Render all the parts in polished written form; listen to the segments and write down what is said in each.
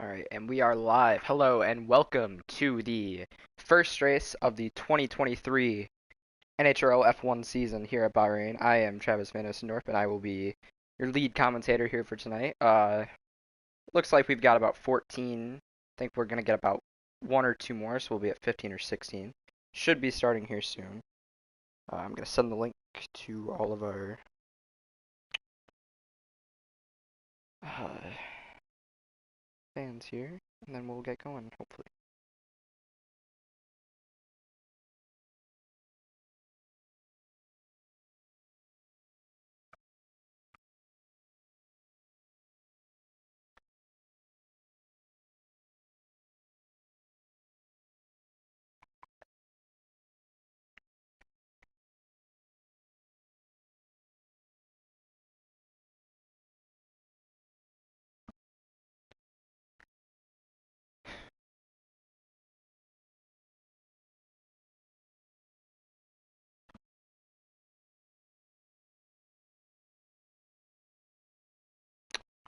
Alright, and we are live. Hello and welcome to the first race of the 2023 NHRL F1 season here at Bahrain. I am Travis Manosendorf and I will be your lead commentator here for tonight. Looks like we've got about 14. I think we're going to get about one or two more, so we'll be at 15 or 16. Should be starting here soon. I'm going to send the link to all of our fans here, and then we'll get going, hopefully.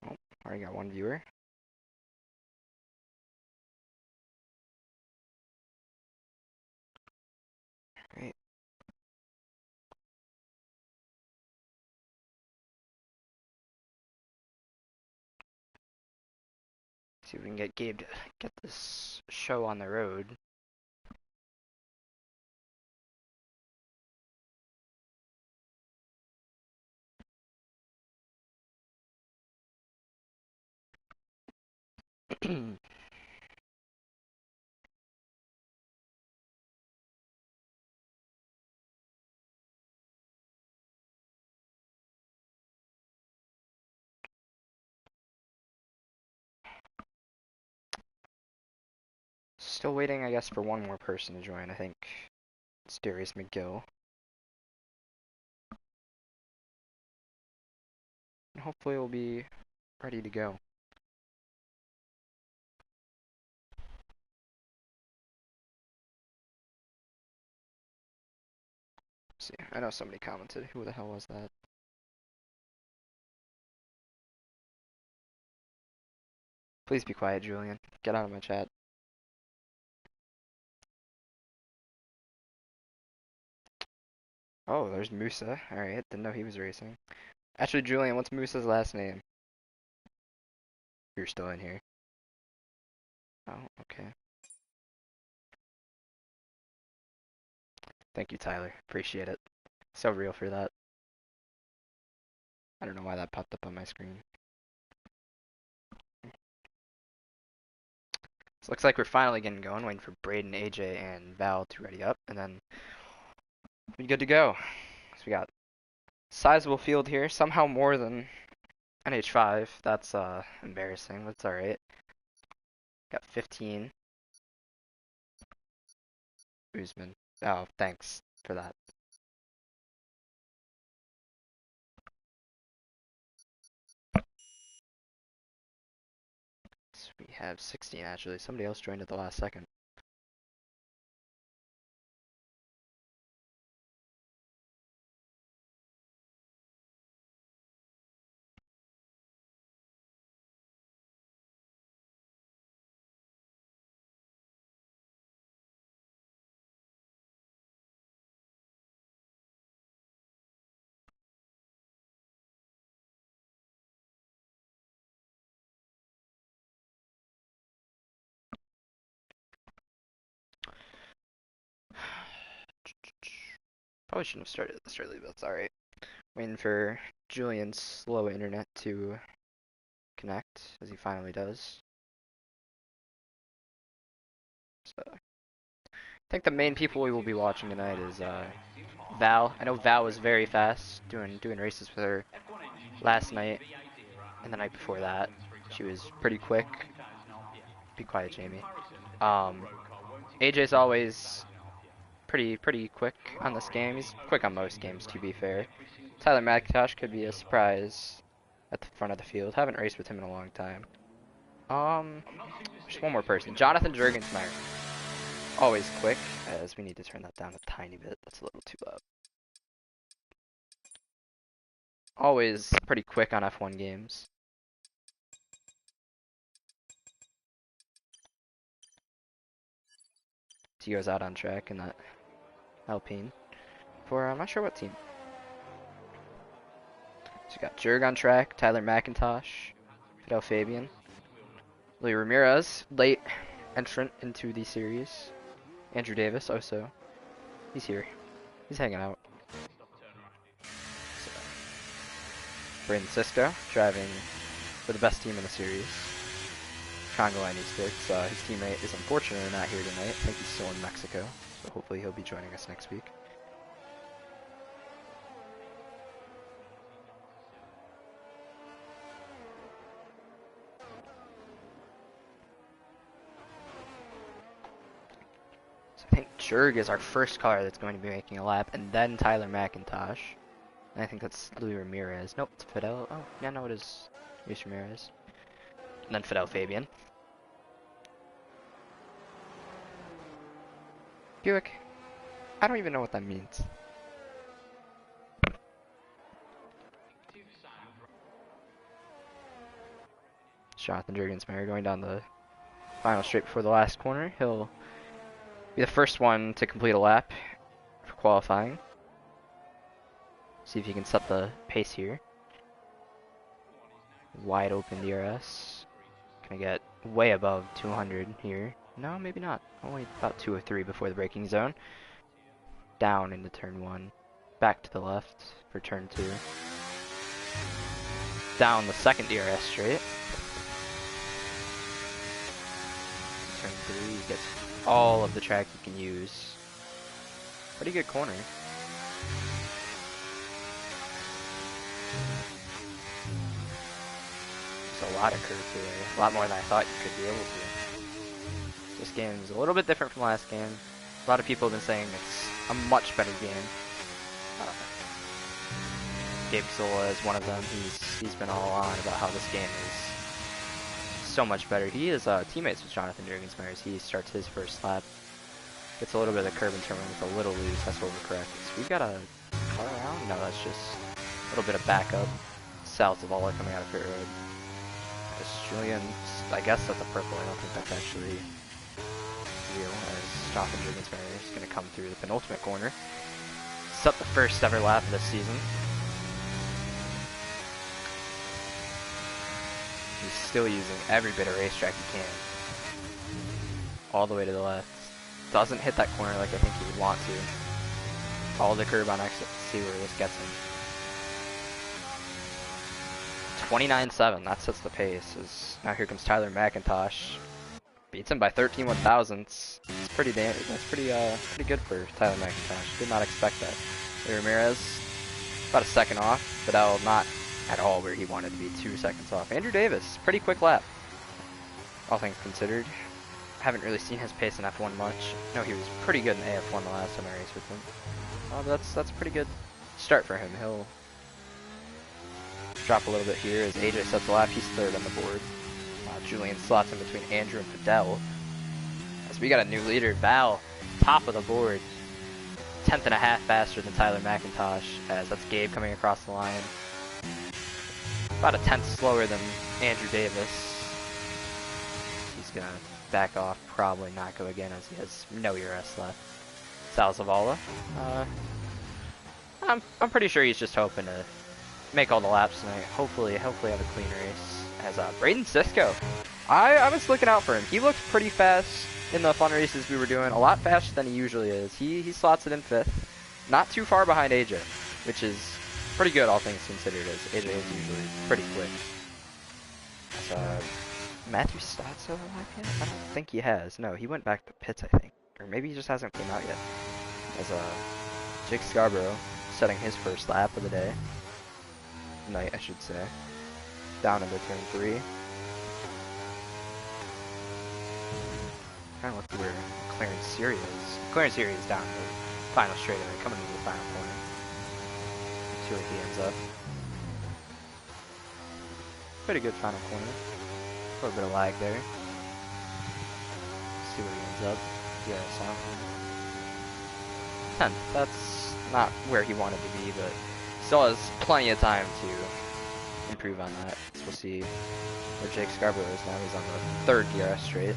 Oh, already got one viewer. Great. See if we can get Gabe to get this show on the road. Still waiting, I guess, for one more person to join. I think it's Darius McGill. And hopefully we'll be ready to go. Let's see, I know somebody commented. Who the hell was that? Please be quiet, Julian. Get out of my chat. Oh, there's Musa. Alright, didn't know he was racing. Actually, Julian, what's Musa's last name? You're still in here. Oh, okay. Thank you, Tyler. Appreciate it. So real for that. I don't know why that popped up on my screen. So looks like we're finally getting going, waiting for Braden, AJ, and Val to ready up, and then we'll be good to go. So we got sizable field here, somehow more than NH5. That's embarrassing. That's alright. Got 15. Usman. Oh, thanks for that. So we have 16 actually. Somebody else joined at the last second. Probably shouldn't have started this early, but that's alright. Waiting for Julian's slow internet to connect, as he finally does. So, I think the main people we will be watching tonight is Val. I know Val was very fast doing races with her last night and the night before that. She was pretty quick. Be quiet, Jamie. AJ's always pretty quick on this game. He's quick on most games, to be fair. Tyler McIntosh could be a surprise at the front of the field. Haven't raced with him in a long time. Just one more person. Jonathan Jurgensmeyer. Always quick, as we need to turn that down a tiny bit. That's a little too loud. Always pretty quick on F1 games. He goes out on track in that Alpine for I'm not sure what team. So you got Jurg on track, Tyler McIntosh, Fidel Fabian, Louis Ramirez, late entrant into the series. Andrew Davis also. He's here. He's hanging out. So, Braden Sisko driving for the best team in the series. Congo Sticks. His teammate is unfortunately not here tonight. I think he's still in Mexico. So hopefully he'll be joining us next week. So I think Jurg is our first car that's going to be making a lap, and then Tyler McIntosh. And I think that's Louis Ramirez. Nope, it's Fidel. Oh, yeah, no, it is Luis Ramirez. And then Fidel Fabian. Buick. I don't even know what that means. Jonathan Jurgensmeyer going down the final straight before the last corner. He'll be the first one to complete a lap for qualifying. See if he can set the pace here. Wide open DRS. Gonna get way above 200 here. No, maybe not. Only about 203 before the braking zone. Down into turn 1. Back to the left for turn 2. Down the second DRS straight. Turn 3, he gets all of the track you can use. Pretty good corner. There's a lot of curve today. A lot more than I thought you could be able to. This game is a little bit different from last game. A lot of people have been saying it's a much better game. Gabe Sola is one of them. He's been all on about how this game is so much better. He is teammates with Jonathan Jurgensmeyer as he starts his first lap. Gets a little bit of the curb and turn with a little loose. That's what we're correct. So we've got a car around? No, that's just a little bit of backup. South of Ola coming out of pit road. Julian, I guess that's a purple. I don't think that's actually real, as Jonathan Jurgensmeyer is going to come through the penultimate corner. Set the first ever lap of this season. He's still using every bit of racetrack he can. All the way to the left. Doesn't hit that corner like I think he would want to. Follow the curb on exit to see where this gets him. 29.7, that sets the pace. Now here comes Tyler McIntosh. Beats him by 13 1/1000ths. It's pretty that's pretty good for Tyler McIntosh. Did not expect that. Ramirez, about a second off. Fidel not at all where he wanted to be, 2 seconds off. Andrew Davis, pretty quick lap. All things considered. Haven't really seen his pace in F1 much. No, he was pretty good in AF1 the last time I raced with him. That's a pretty good start for him. He'll drop a little bit here as AJ sets the lap. He's third on the board. Julian slots in between Andrew and Fidel. As we got a new leader, Val, top of the board. 10th and a half faster than Tyler McIntosh, as that's Gabe coming across the line. About a 10th slower than Andrew Davis. He's gonna back off, probably not go again as he has no ERS left. Sal Zavala. I'm pretty sure he's just hoping to make all the laps tonight. Hopefully have a clean race. As Braden Sisko. I was looking out for him. He looked pretty fast in the fun races we were doing. A lot faster than he usually is. He slots it in 5th. Not too far behind AJ, which is pretty good all things considered, as AJ is usually pretty quick. As Matthew Stotts over lap yet? I don't think he has. No, he went back to pits, I think. Or maybe he just hasn't came out yet. As Jake Scarborough setting his first lap of the day. Night, I should say. Down into turn 3. Trying to look where Clarence Siri is. Clarence Siri is down the final straightaway, coming into the final corner. See where he ends up. Pretty good final corner. A little bit of lag there. See where he ends up. Yeah, so 10th. That's not where he wanted to be, but still has plenty of time to improve on that. So we'll see where Jake Scarborough is now. He's on the 3rd DRS straight.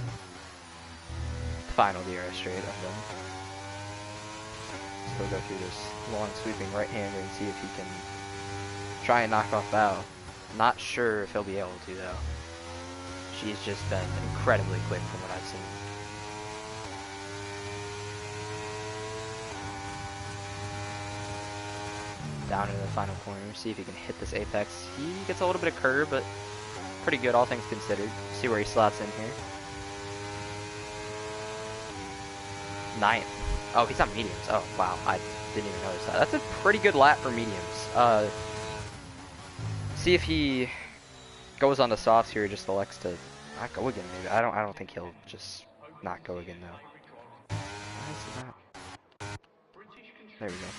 final DRS straight of them. So he'll go through this long sweeping right-hander and see if he can try and knock off Bao. Not sure if he'll be able to though. She's just been incredibly quick from what I've seen. Down into the final corner, see if he can hit this apex. He gets a little bit of curve, but pretty good all things considered. See where he slots in here. 9th. Oh, he's on mediums. Oh, wow. I didn't even notice that. That's a pretty good lap for mediums. See if he goes on the softs here, just elects to not go again, maybe. I don't think he'll just not go again, though. Why is he not? There we go.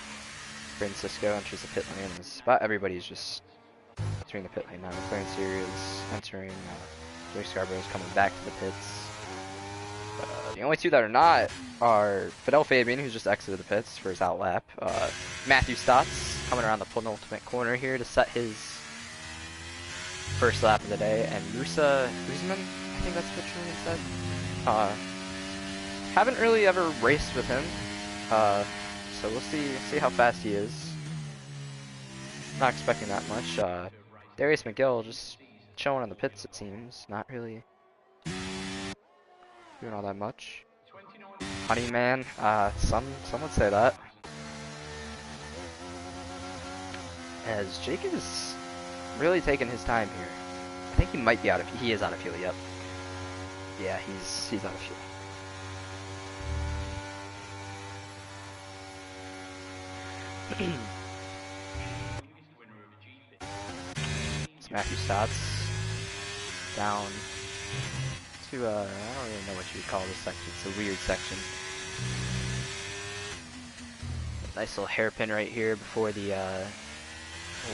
Francisco enters the pit lane. About everybody's just entering the pit lane now. McLaren Series entering. Joey Scarborough's coming back to the pits. The only two that are not are Fidel Fabian, who's just exited the pits for his out lap. Matthew Stotts coming around the penultimate corner here to set his first lap of the day, and Musa Usman, I think that's what Julian said. Haven't really ever raced with him, so we'll see how fast he is. Not expecting that much. Darius McGill just chilling in the pits, it seems. Not really doing all that much. Honeyman, some would say that. As Jake is really taking his time here. I think he might be out of, he is out of fuel, yep. Yeah, he's out of fuel. It's Matthew Stotts down to, I don't really know what you would call this section. It's a weird section. Nice little hairpin right here before the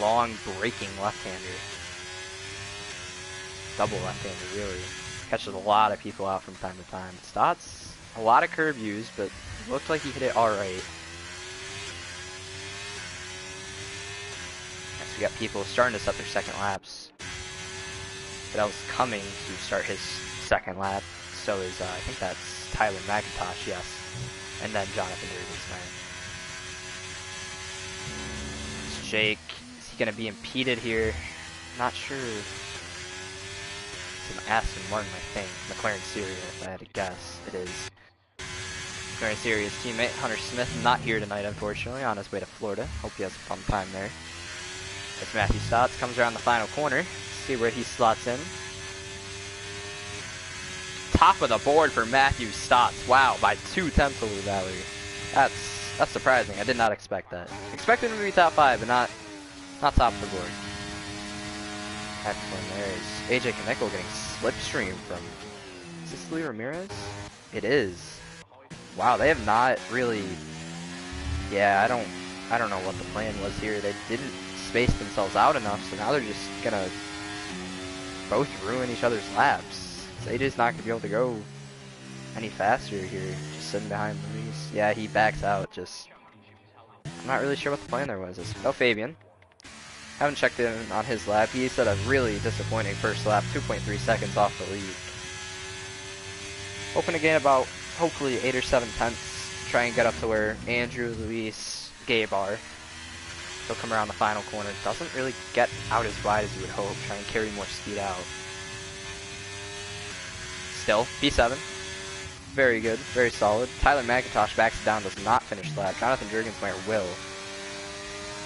long braking left-hander. Double left-hander, really. Catches a lot of people out from time to time. Stotts, a lot of curve used, but looked like he hit it alright. We got people starting to set their second laps. Fidel's coming to start his second lap. So is, I think that's Tyler McIntosh, yes. And then Jonathan Durdenstein. It's Jake. Is he going to be impeded here? Not sure. It's an Aston Martin, I think. McLaren Series, if I had to guess. It is. McLaren Series teammate Hunter Smith not here tonight, unfortunately, on his way to Florida. Hope he has a fun time there. As Matthew Stotts comes around the final corner, see where he slots in. Top of the board for Matthew Stotts. Wow, by 2/10 of the Valley. That's surprising. I did not expect that. Expected him to be top 5, but not top of the board. Excellent. There is AJ Kaneko getting slipstream from Cicely Ramirez. It is. Wow, they have not really. Yeah, I don't know what the plan was here. They didn't space themselves out enough, so now they're just gonna both ruin each other's laps. So AJ's not gonna be able to go any faster here, just sitting behind Luis. Yeah, he backs out. Just, I'm not really sure what the plan there was. It's no Fabian. Haven't checked in on his lap. He said a really disappointing first lap, 2.3 seconds off the lead. Hoping to gain about hopefully 8 or 7 tenths. Try and get up to where Andrew, Luis, Gabe are. He'll come around the final corner. Doesn't really get out as wide as you would hope. Try and carry more speed out. Still, P7. Very good. Very solid. Tyler McIntosh backs down. Does not finish lap. Jonathan Jurgensmeyer will.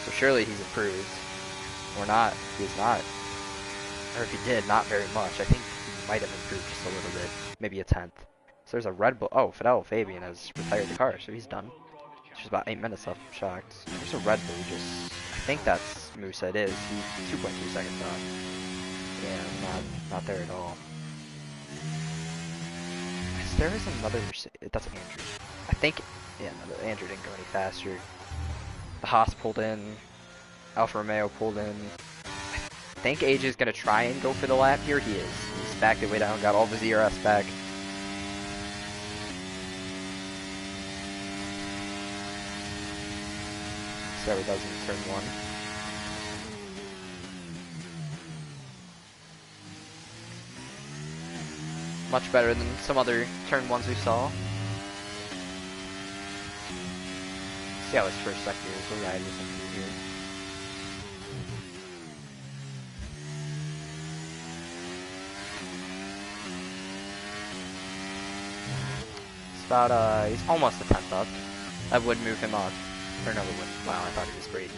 So surely he's improved. Or not. He is not. Or if he did, not very much. I think he might have improved just a little bit. Maybe a tenth. So there's a Red Bull. Oh, Fidel Fabian has retired the car. So he's done. There's about 8 minutes left. I'm shocked. There's a Red Bull just, I think that's Musa. It is. He's 2.2 seconds off. Yeah, not there at all. There is another Mercedes. That's Andrew. I think, yeah, no, Andrew didn't go any faster. The Haas pulled in. Alfa Romeo pulled in. I think AJ's going to try and go for the lap here. He is. He's backed it way down, got all of his ERS back. See how he does in turn 1. Much better than some other turn 1s we saw. See how his first sector is. We'll ride with him through here. It's about, he's almost a 10th up. That would move him up. Or no, it wouldn't. Wow, I thought he was Braden.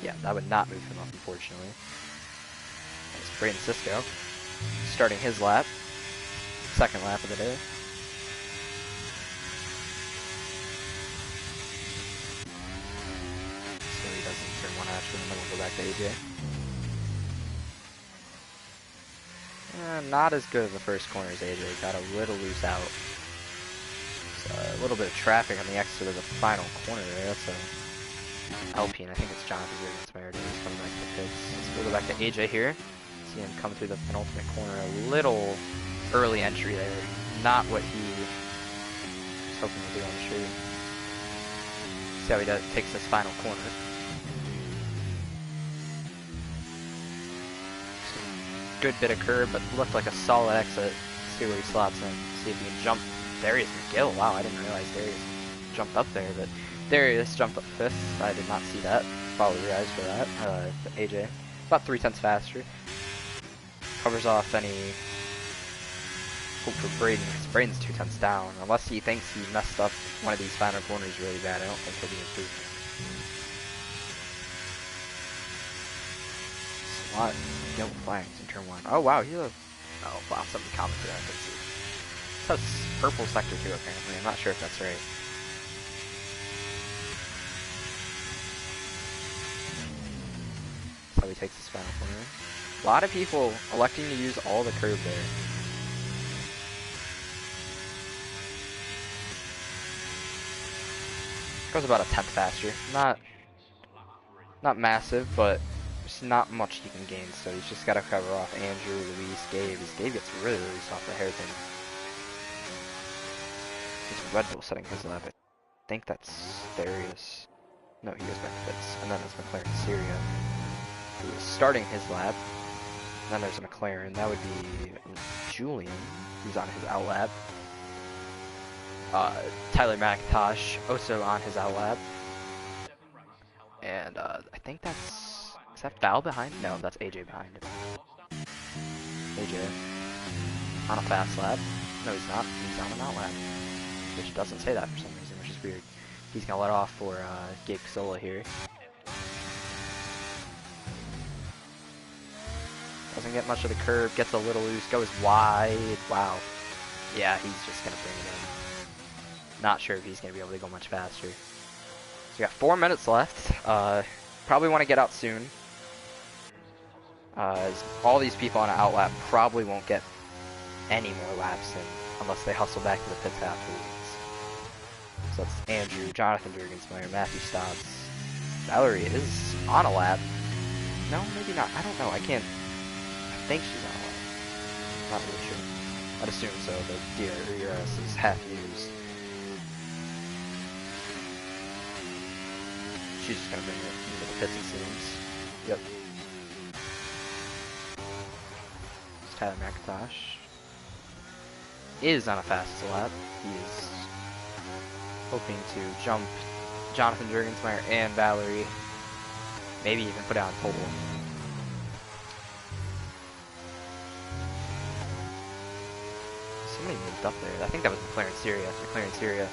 Yeah, that would not move him up, unfortunately. It's Braden Cisco starting his lap. Second lap of the day. So he doesn't turn one actually, and then we'll go back to AJ. Not as good as the first corner as AJ. Got a little loose out. A little bit of traffic on the exit of the final corner there. That's a Alpine. I think it's Jonathan Jurgens He's coming back to the pits. Let's go back to AJ here. See him come through the penultimate corner. A little early entry there. Not what he was hoping to do on the street. See how he takes this final corner. Good bit of curb, but looked like a solid exit. See where he slots in. See if he can jump. Darius McGill, wow, I didn't realize Darius jumped up there, but Darius jumped up 5th. I did not see that. Apologize for that. AJ, about 3/10 faster. Covers off any hope for Braden, because Braden's 2/10 down. Unless he thinks he messed up one of these final corners really bad, I don't think he'll be improved. A lot of yellow flags in turn 1. Oh wow, oh wow, somebody commented, I couldn't see. It says purple sector 2 apparently. I'm not sure if that's right. That's how he takes this final corner. A lot of people electing to use all the curb there. Goes about a 10th faster. Not massive, but there's not much he can gain, so he's just got to cover off Andrew, Luis, Gabe. Gabe gets really loose off the hairpin. It's Red Bull setting his lap. I think that's Darius. No, he goes back to pits. And then there's McLaren Syria, who is starting his lap. And then there's a McLaren. That would be Julian, who's on his out lap. Tyler McIntosh also on his out lap. And I think is that Val behind? No, that's AJ behind him. AJ on a fast lap. No, he's not. He's on an out lap. Which doesn't say that for some reason, which is weird. He's going to let off for Gabe Sola here. Doesn't get much of the curve, gets a little loose, goes wide. Wow. Yeah, he's just going to bring it in. Not sure if he's going to be able to go much faster. So we got 4 minutes left. Probably want to get out soon. As all these people on an out lap probably won't get any more laps in unless they hustle back to the pits afterwards. So that's Andrew, Jonathan Jurgens Matthew Stotts. Valerie is on a lap. No, maybe not. I don't know. I think she's on a lap. Not really sure. I'd assume so. The DRS is half used. She's just gonna bring it into the pits, it seems. Yep. It's Tyler McIntosh. Is on a fastest lap. He is hoping to jump Jonathan Jurgensmeyer and Valerie. Maybe even put it on pole. Somebody moved up there. I think that was McLaren Syria. McLaren Syria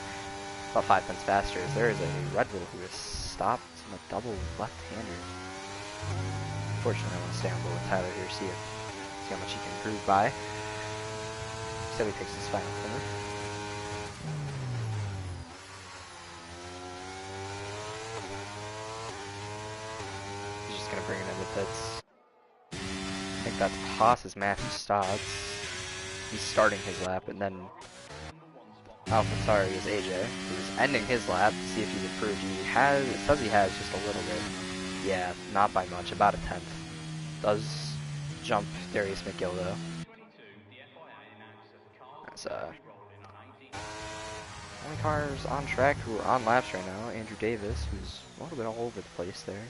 about 5 tenths faster. There is a Red Bull who is stopped on a double left-hander. Unfortunately, I want to stay on board with Tyler here, see how much he can improve by. So he takes his final corner. He's just gonna bring it into pits. I think that's Haas's Matthew Stotts. He's starting his lap, and then AlphaTauri is AJ, who's ending his lap to see if he's improved. It says he has just a little bit. Yeah, not by much, about a 10th. Does jump Darius McGill though. That's only cars on track who are on laps right now. Andrew Davis, who's a little bit all over the place there.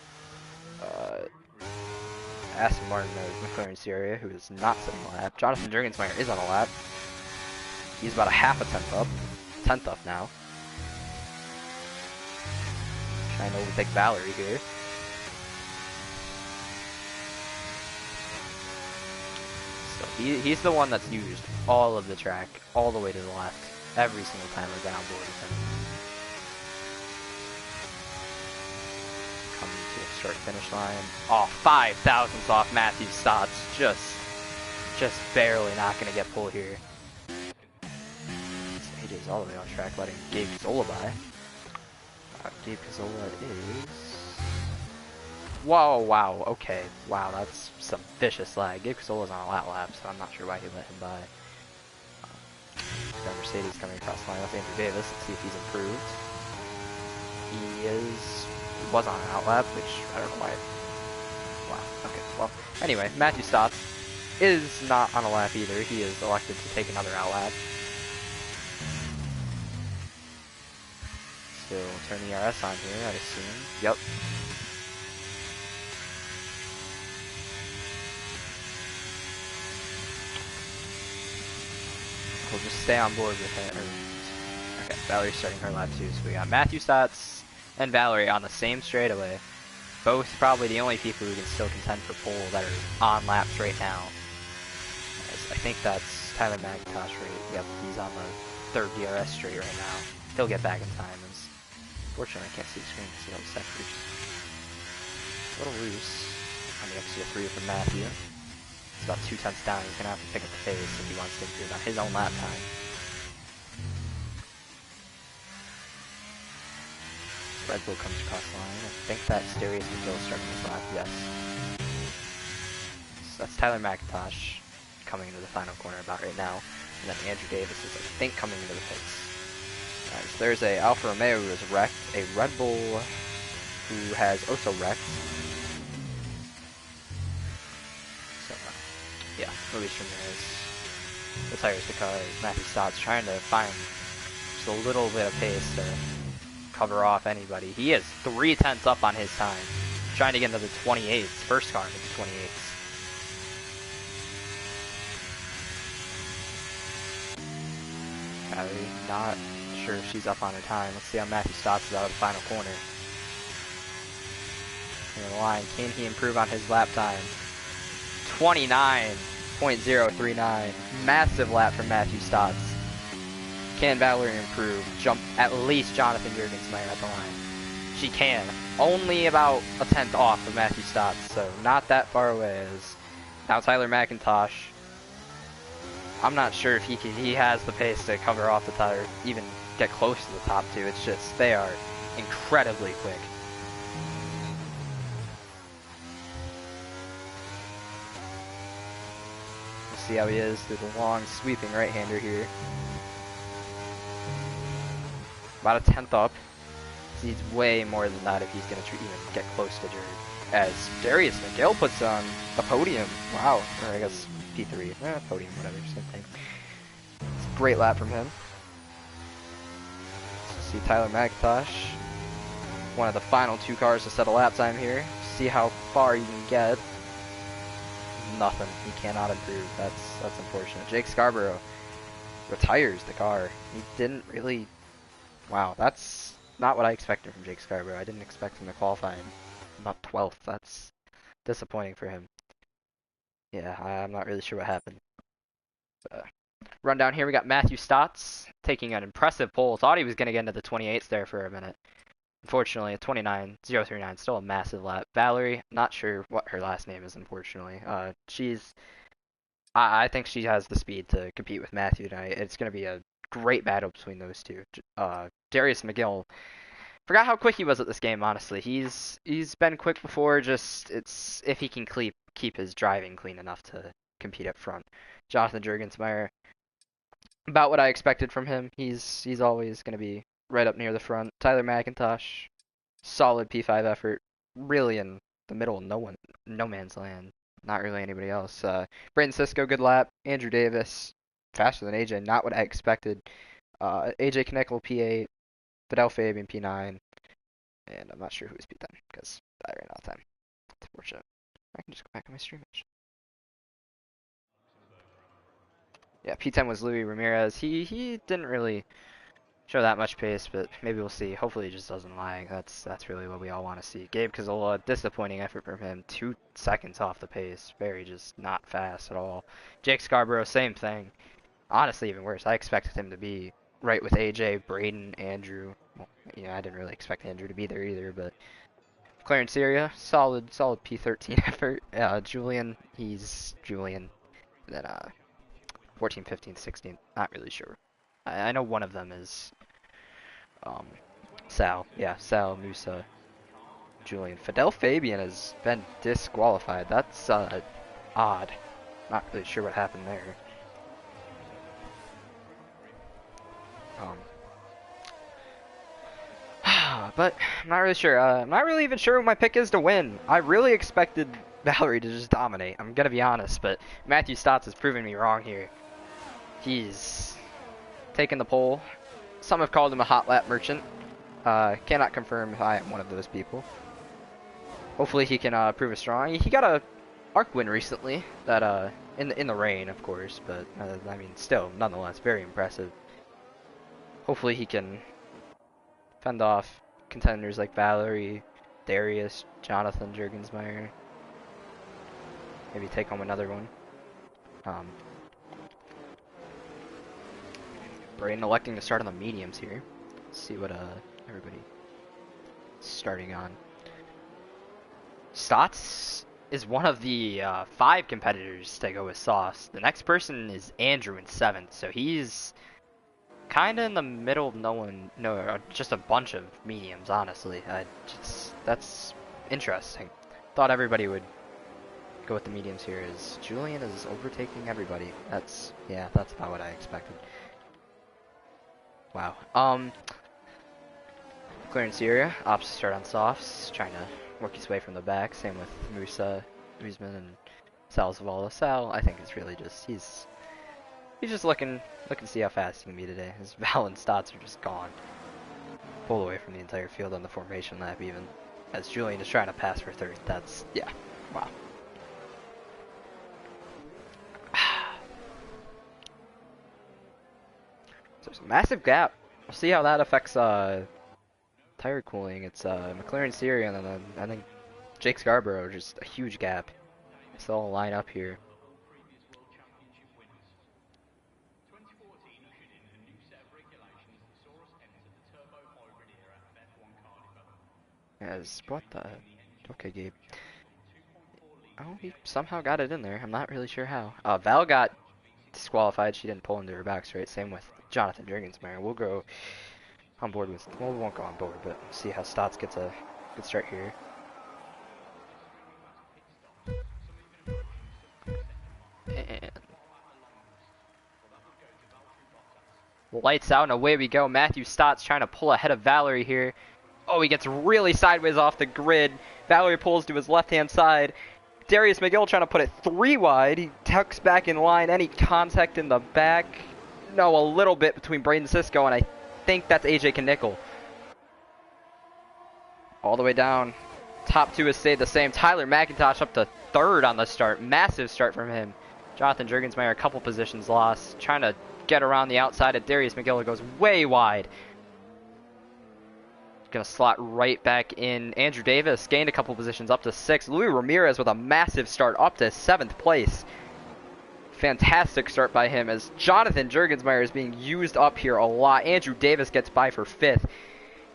Aston Martin knows McLaren Syria, who is not sitting a lap. Jonathan Jurgensmeyer is on a lap. He's about a half a 10th up. 10th up now. trying to overtake Valerie here. So he's the one that's used all of the track, all the way to the left, every single time I've been on board with him. Coming to a start finish line. Oh, 5 thousandths off Matthew Stotts. Just barely not going to get pulled here. AJ's all the way on track, letting Gabe Cazzola by. Gabe Cazzola is... Whoa, wow, okay. Wow, that's some vicious lag. Gabe Cazzola's on a lap, so I'm not sure why he let him by. Got Mercedes coming across the line with Andrew Davis. Let's see if he's improved. He was on an outlap, which I don't know why. Wow, okay, well, anyway, Matthew Stotts is not on a lap either. He is elected to take another outlap. Still turn the ERS on here, I assume. Yep. We'll just stay on board with it. Okay, Valerie's starting her lap too, so we got Matthew Stotts and Valerie on the same straightaway. Both probably the only people who can still contend for pole that are on laps right now. I think that's Tyler McIntosh, right? Yep, he's on the 3rd DRS straight right now. He'll get back in time. Unfortunately, I can't see the screen to see all the sectors. A little loose on the extra 3 from Matthew. It's about 2 tenths down. He's going to have to pick up the pace if he wants to improve on his own lap time. Red Bull comes across the line. I think that's Darius McGill starting this lap, yes. So that's Tyler McIntosh coming into the final corner about right now. And then Andrew Davis is, I think, coming into the pits. Alright, so there's a Alfa Romeo who is wrecked, a Red Bull who has also wrecked. So, yeah, Luis Ramirez retires the car. Matthew Stotts trying to find just a little bit of pace to cover off anybody. He is 3 tenths up on his time, trying to get into the 28s, first car into the 28s. Valerie not sure if she's up on her time. Let's see how Matthew Stotts is out of the final corner. In the line, can he improve on his lap time? 29.039. Massive lap from Matthew Stotts. Can Valerie improve? Jump at least Jonathan Jurgensmeyer at the line. She can. Only about a tenth off of Matthew Stotts, so not that far away. As now Tyler McIntosh, I'm not sure if he has the pace to cover off the tire, even get close to the top two. It's just, they are incredibly quick. We'll see how he is through the long sweeping right-hander here. About a tenth up. He's way more than that if he's going to even get close to Jared. As Darius McGill puts on the podium. Wow. Or I guess P3. Podium, whatever. Same thing. It's a great lap from him. Let's see Tyler McIntosh. One of the final 2 cars to set a lap time here. See how far you can get. Nothing. He cannot improve. That's unfortunate. Jake Scarborough retires the car. He didn't really... Wow, that's not what I expected from Jake Scarborough. I didn't expect him to qualify in about 12th. That's disappointing for him. Yeah, I'm not really sure what happened. Run down here, we got Matthew Stotts taking an impressive pole. Thought he was going to get into the 28s there for a minute. Unfortunately, a 29.039, still a massive lap. Valerie, not sure what her last name is, unfortunately. I think she has the speed to compete with Matthew tonight. It's going to be a great battle between those two. Darius McGill, forgot how quick he was at this game, honestly. He's been quick before, just it's if he can keep his driving clean enough to compete up front. Jonathan Jurgensmeyer, about what I expected from him. He's always going to be right up near the front. Tyler McIntosh, solid P5 effort, really in the middle of no man's land. Not really anybody else. Brayden Sisko, good lap. Andrew Davis, faster than AJ, not what I expected. AJ Knickel, P8. Fidel Fabian, P9. And I'm not sure who was P10 because I ran out of time. It's unfortunate. I can just go back on my stream. Yeah, P10 was Luis Ramirez. He didn't really show that much pace, but maybe we'll see. Hopefully, he just doesn't lag. That's really what we all want to see. Gabe Cazola, disappointing effort from him. 2 seconds off the pace. Very just not fast at all. Jake Scarborough, same thing. Honestly, even worse. I expected him to be right with AJ, Braden, Andrew. Well, I didn't really expect Andrew to be there either, but Clarence Syria, solid P13 effort. Julian, he's Julian. Then 14, 15, 16, not really sure. I know one of them is um, Sal. Yeah, Sal, Musa, Julian. Fidel Fabian has been disqualified. That's odd. Not really sure what happened there. But I'm not really sure. I'm not really even sure who my pick is to win. I really expected Valerie to just dominate. I'm gonna be honest, but Matthew Stotts has proven me wrong here. He's taken the pole. Some have called him a hot lap merchant. Cannot confirm if I am one of those people. Hopefully he can prove us strong. He got a arc win recently. That in the rain, of course, but I mean, still, nonetheless, very impressive. Hopefully he can fend off contenders like Valerie, Darius, Jonathan Jurgensmeyer. Maybe take home another one. Braden electing to start on the mediums here. Let's see what everybody starting on. Stotts is one of the 5 competitors to go with Sauce. The next person is Andrew in 7th, so he's kind of in the middle of just a bunch of mediums, honestly. That's interesting. Thought everybody would go with the mediums here, as Julian is overtaking everybody. That's about what I expected. Wow. Clarence Syria opts to start on softs, trying to work his way from the back. Same with Musa, Usman, and Sal Zavala. Sal, I think it's really just he's just looking to see how fast he can be today. His Val and Stotts are just gone. Pulled away from the entire field on the formation lap even. As Julian is trying to pass for 3rd. That's, yeah, wow. So there's a massive gap. We'll see how that affects tire cooling. It's McLaren Syria and then I think Jake Scarborough, just a huge gap. It's all line up here. What the? Okay, Gabe. Oh, he somehow got it in there. I'm not really sure how. Val got disqualified. She didn't pull into her back straight. Same with Jonathan Jurgensmeyer. We'll go on board with. Well, we won't go on board, but see how Stotts gets a good start here. And lights out and away we go. Matthew Stotts trying to pull ahead of Valerie here. Oh, he gets really sideways off the grid. Valerie pulls to his left-hand side. Darius McGill trying to put it 3 wide. He tucks back in line. Any contact in the back? No, a little bit between Braden Sisko, and I think that's AJ Knickel. All the way down. Top 2 has stayed the same. Tyler McIntosh up to 3rd on the start. Massive start from him. Jonathan Jurgensmeyer, a couple positions lost. Trying to get around the outside of Darius McGill. It goes way wide. Gonna slot right back in. Andrew Davis gained a couple positions up to 6th. Louis Ramirez with a massive start up to 7th place. Fantastic start by him, as Jonathan Jurgensmeyer is being used up here a lot. Andrew Davis gets by for 5th.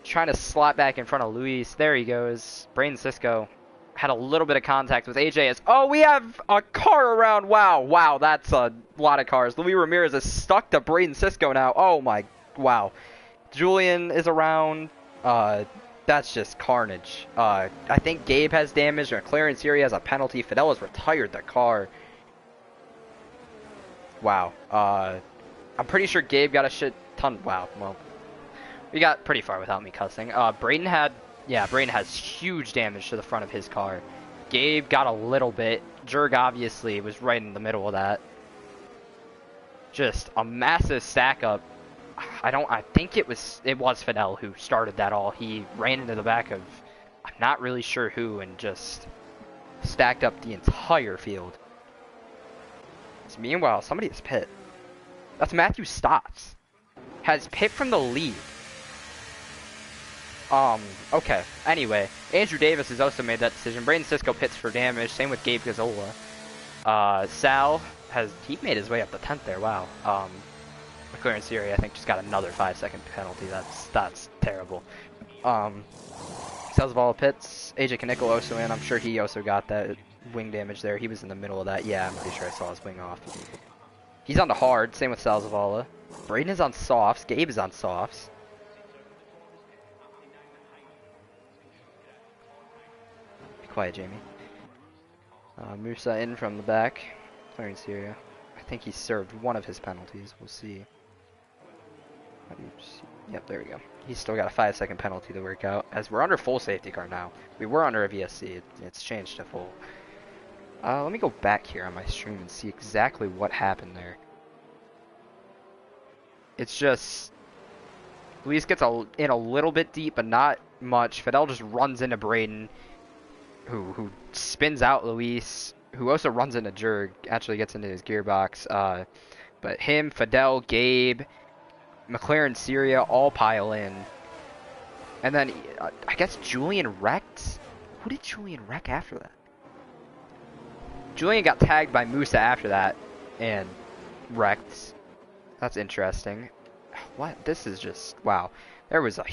Trying to slot back in front of Luis. There he goes. Braden Sisko had a little bit of contact with AJ. Oh, we have a car around. Wow, that's a lot of cars. Louis Ramirez is stuck to Braden Sisko now. Oh my, wow. Julian is around. That's just carnage. I think Gabe has damage, or Clarence Syria has a penalty. Fidel has retired the car. Wow. I'm pretty sure Gabe got a shit ton. Wow. Well, we got pretty far without me cussing. Braden has huge damage to the front of his car. Gabe got a little bit. Jurg obviously was right in the middle of that. Just a massive stack up. I think it was Fidel who started that all. He ran into the back of, I'm not really sure who, and just stacked up the entire field. So meanwhile, somebody is pit. That's Matthew Stotts. has pit from the lead. Okay. Anyway, Andrew Davis has also made that decision. Braden Sisco pits for damage. Same with Gabe Gazzola. Sal he made his way up the 10th there. Wow. McLaren Siri, I think, just got another 5-second penalty. That's terrible. Salzavala pits. AJ Knickel also in. I'm sure he also got that wing damage there. He was in the middle of that. Yeah, I'm pretty sure I saw his wing off. He's on the hard. Same with Salzavala. Braden is on softs. Gabe is on softs. Be quiet, Jamie. Musa in from the back. Playing Syria. I think he served one of his penalties. We'll see. Yep, there we go. He's still got a 5-second penalty to work out. As we're under full safety car now. We were under a VSC. It's changed to full. Let me go back here on my stream and see exactly what happened there. It's just Luis gets in a little bit deep, but not much. Fidel just runs into Braden, who spins out Luis, who also runs into Jurg, actually gets into his gearbox. But him, Fidel, Gabe, McLaren Syria all pile in. And then I guess Julian wrecked? Who did Julian wreck after that? Julian got tagged by Musa after that and wrecked. That's interesting. What? This is just... Wow. There was a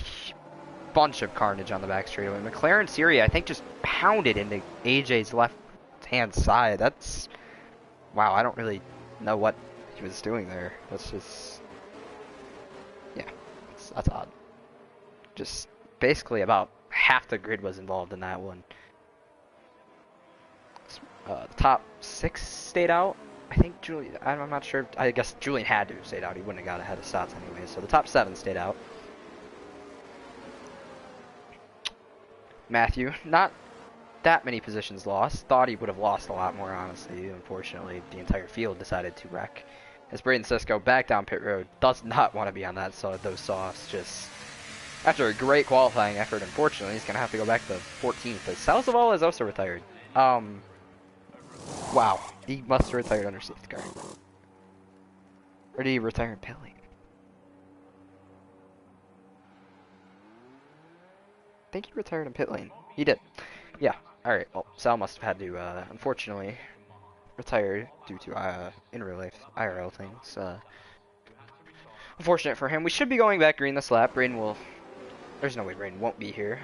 bunch of carnage on the back straightaway. McLaren Syria, I think, just pounded into AJ's left-hand side. That's... Wow, I don't really know what he was doing there. That's just... Yeah, that's odd. Just basically about half the grid was involved in that one. The top 6 stayed out. I think Julian, I'm not sure. I guess Julian had to have stayed out. He wouldn't have got ahead of Stotts anyway. So the top 7 stayed out. Matthew, not that many positions lost. Thought he would have lost a lot more, honestly. Unfortunately, the entire field decided to wreck. As Braden Sisco back down pit road, does not want to be on that those softs. Just after a great qualifying effort, unfortunately, he's going to have to go back to 14th. As Salzavala is also retired. Wow, he must have retired under safety car. Or did he retire in pit lane? I think he retired in pit lane. He did. Yeah, alright, well, Sal must have had to, unfortunately, retire due to, in real life, IRL things. Unfortunate for him. We should be going back green this lap. Braden will... There's no way Braden won't be here.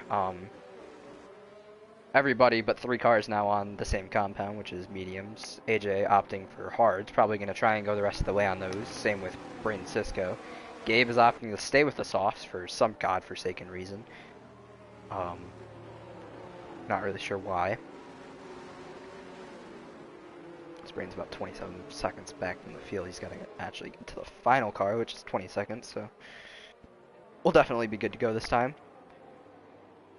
Everybody but 3 cars now on the same compound, which is mediums. AJ opting for hards, probably going to try and go the rest of the way on those. Same with Braden Sisco. Gabe is opting to stay with the softs for some godforsaken reason. Not really sure why. This Braden's about 27 seconds back from the field. He's got to actually get to the final car, which is 20 seconds, so we'll definitely be good to go this time.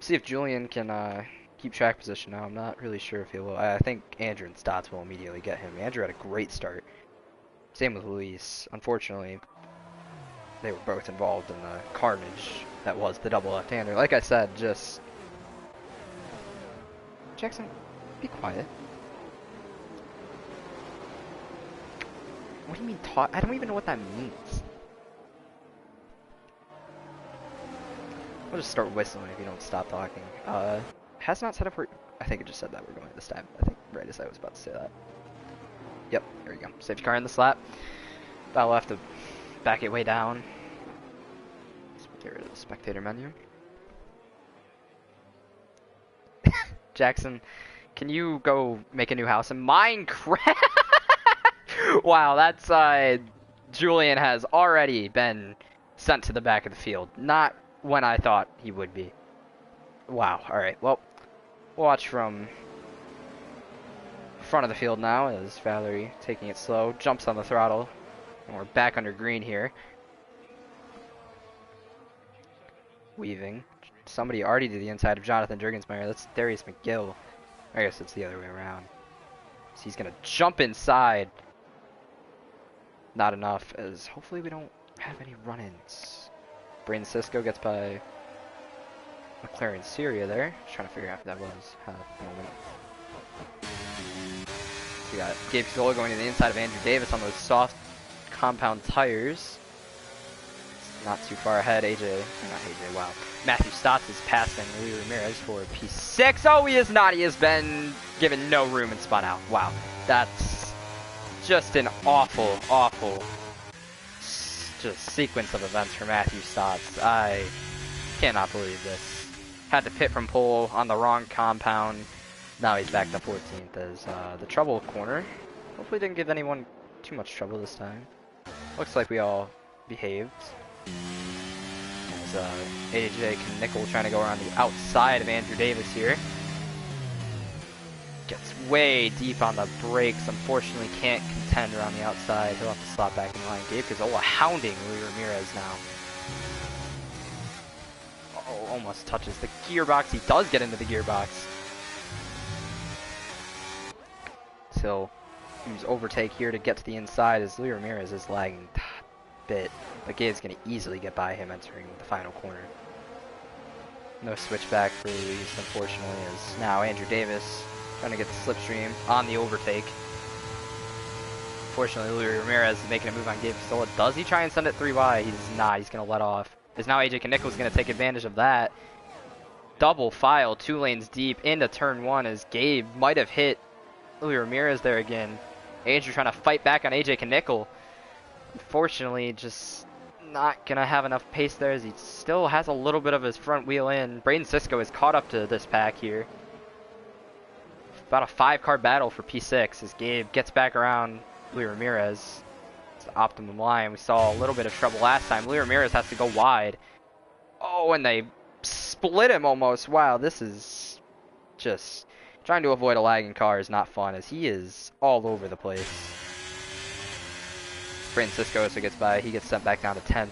See if Julian can keep track position now. I'm not really sure if he will. I think Andrew and Stotts will immediately get him. Andrew had a great start. Same with Luis. Unfortunately, they were both involved in the carnage that was the double left-hander. Like I said, just... Jackson, be quiet. What do you mean talk? I don't even know what that means. I'll just start whistling if you don't stop talking. Has not set up for... I think it just said that we're going this time. I think right as I was about to say that. Yep, there we go. Safety car in the slap. I'll have to back it way down. Let's get rid of the spectator menu. Jackson, can you go make a new house in Minecraft? Wow, that's Julian has already been sent to the back of the field. Not when I thought he would be. Wow, alright, well, watch from front of the field now as Valerie, taking it slow, jumps on the throttle. And we're back under green here. Weaving. Somebody already did the inside of Jonathan Jurgensmeyer. That's Darius McGill. I guess it's the other way around. So he's going to jump inside. Not enough, as hopefully we don't have any run-ins. Braden Sisco gets by McLaren Syria there. Just trying to figure out who that was. Moment. We got Gabe Zola going to the inside of Andrew Davis on those soft compound tires. not too far ahead. AJ, not AJ, wow. Matthew Stotts is passing Louis Ramirez for P6. Oh, he is not. He has been given no room and spun out. Wow. That's just an awful, awful just sequence of events for Matthew Stotts. I cannot believe this. Had to pit from pole on the wrong compound. Now he's back to 14th as the trouble corner. Hopefully didn't give anyone too much trouble this time. Looks like we all behaved. As AJ Nickel trying to go around the outside of Andrew Davis here. Gets way deep on the brakes. Unfortunately can't contend around the outside. He'll have to slot back in line. Gabe Cazzola hounding Louis Ramirez now. Oh, almost touches the gearbox. He does get into the gearbox. He'll use overtake here to get to the inside as Louis Ramirez is lagging a bit. But Gabe's going to easily get by him entering the final corner. No switchback for Luis, unfortunately, as now Andrew Davis trying to get the slipstream on the overtake. Fortunately, Louis Ramirez is making a move on Gabe Cazzola. Does he try and send it 3 wide? He's not. He's going to let off. As now AJ Knickel is going to take advantage of that. Double file, 2 lanes deep into turn 1 as Gabe might have hit Louis Ramirez there again. Andrew trying to fight back on AJ Knickel. Unfortunately, just not going to have enough pace there as he still has a little bit of his front wheel in. Braden Sisko is caught up to this pack here. About a 5-car battle for P6 as Gabe gets back around Louis Ramirez. It's the optimum line. We saw a little bit of trouble last time. Louis Ramirez has to go wide. Oh, and they split him almost. Wow, this is just... Trying to avoid a lagging car is not fun as he is all over the place. Francisco also gets by. He gets sent back down to 10th.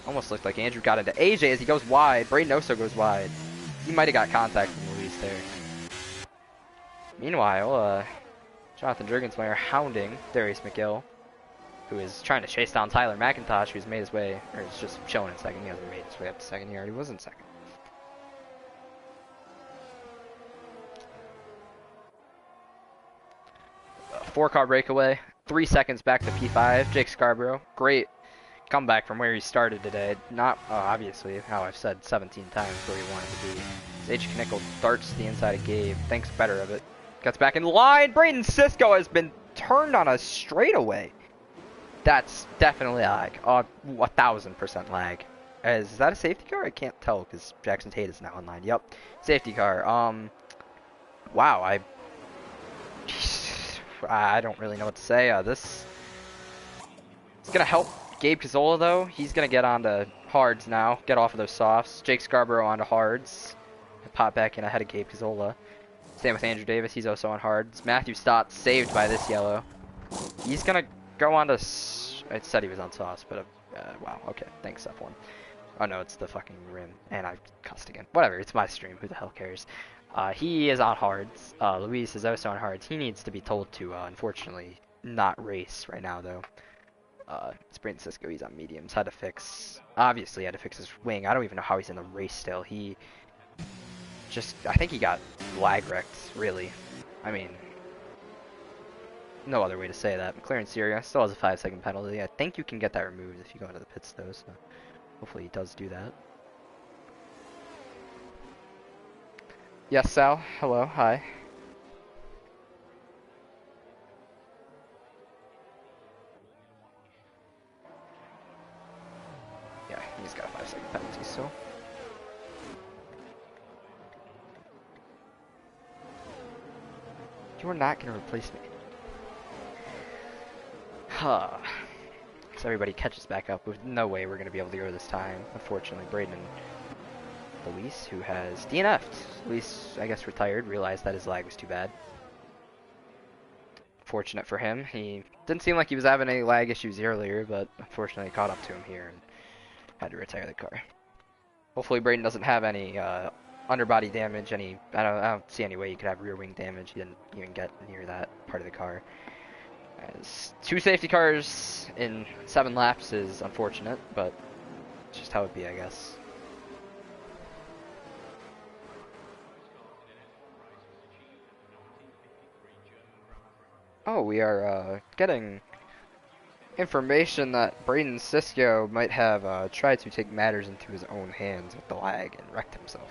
Almost looked like Andrew got into AJ as he goes wide. Braden also goes wide. He might have got contact from Luis there. Meanwhile, Jonathan Jurgensmeyer hounding Darius McGill, who is trying to chase down Tyler McIntosh, who's made his way, or is just chilling in second. He hasn't made his way up to second. He already was in second. A 4-car breakaway, 3 seconds back to P5. Jake Scarborough, great comeback from where he started today. Not obviously, how I've said 17 times, where he wanted to be. H. Knickel darts to the inside of Gabe, thinks better of it. Gets back in line. Braden Sisko has been turned on a straightaway. That's definitely lag. 1,000% lag. Is that a safety car? I can't tell because Jackson Tate is now in line. Yep, safety car. Wow. I don't really know what to say. This is gonna help Gabe Cazzola though. He's gonna get onto hards now. Get off of those softs. Jake Scarborough onto hards. Pop back in ahead of Gabe Cazzola. Same with Andrew Davis. He's also on hards. Matthew Stott saved by this yellow. He's gonna go on to. I said he was on softs, but wow. Okay, thanks F1. Oh no, it's the fucking rim, and I cussed again. Whatever. It's my stream. Who the hell cares? He is on hards. Luis is also on hards. He needs to be told to, unfortunately, not race right now, though. It's Braden Sisko. He's on mediums. Had to fix... Obviously, had to fix his wing. I don't even know how he's in the race still. He just... I think he got lag wrecked, really. I mean... No other way to say that. McLaren Syria still has a 5-second penalty. I think you can get that removed if you go into the pits, though, so... Hopefully he does do that. Yes, Sal. Hello. Hi. Yeah, he's got a 5-second penalty, so. You are not going to replace me. Huh. So everybody catches back up. With no way we're going to be able to go this time. Unfortunately, Braden and Luis, who has DNF'd. Luis, I guess, retired, realized that his lag was too bad. Fortunate for him. He didn't seem like he was having any lag issues earlier, but unfortunately caught up to him here and had to retire the car. Hopefully Braden doesn't have any underbody damage, I don't see any way he could have rear wing damage. He didn't even get near that part of the car. As 2 safety cars in 7 laps is unfortunate, but it's just how it be, I guess. Oh, we are getting Information that Braden Sisko might have tried to take matters into his own hands with the lag and wrecked himself.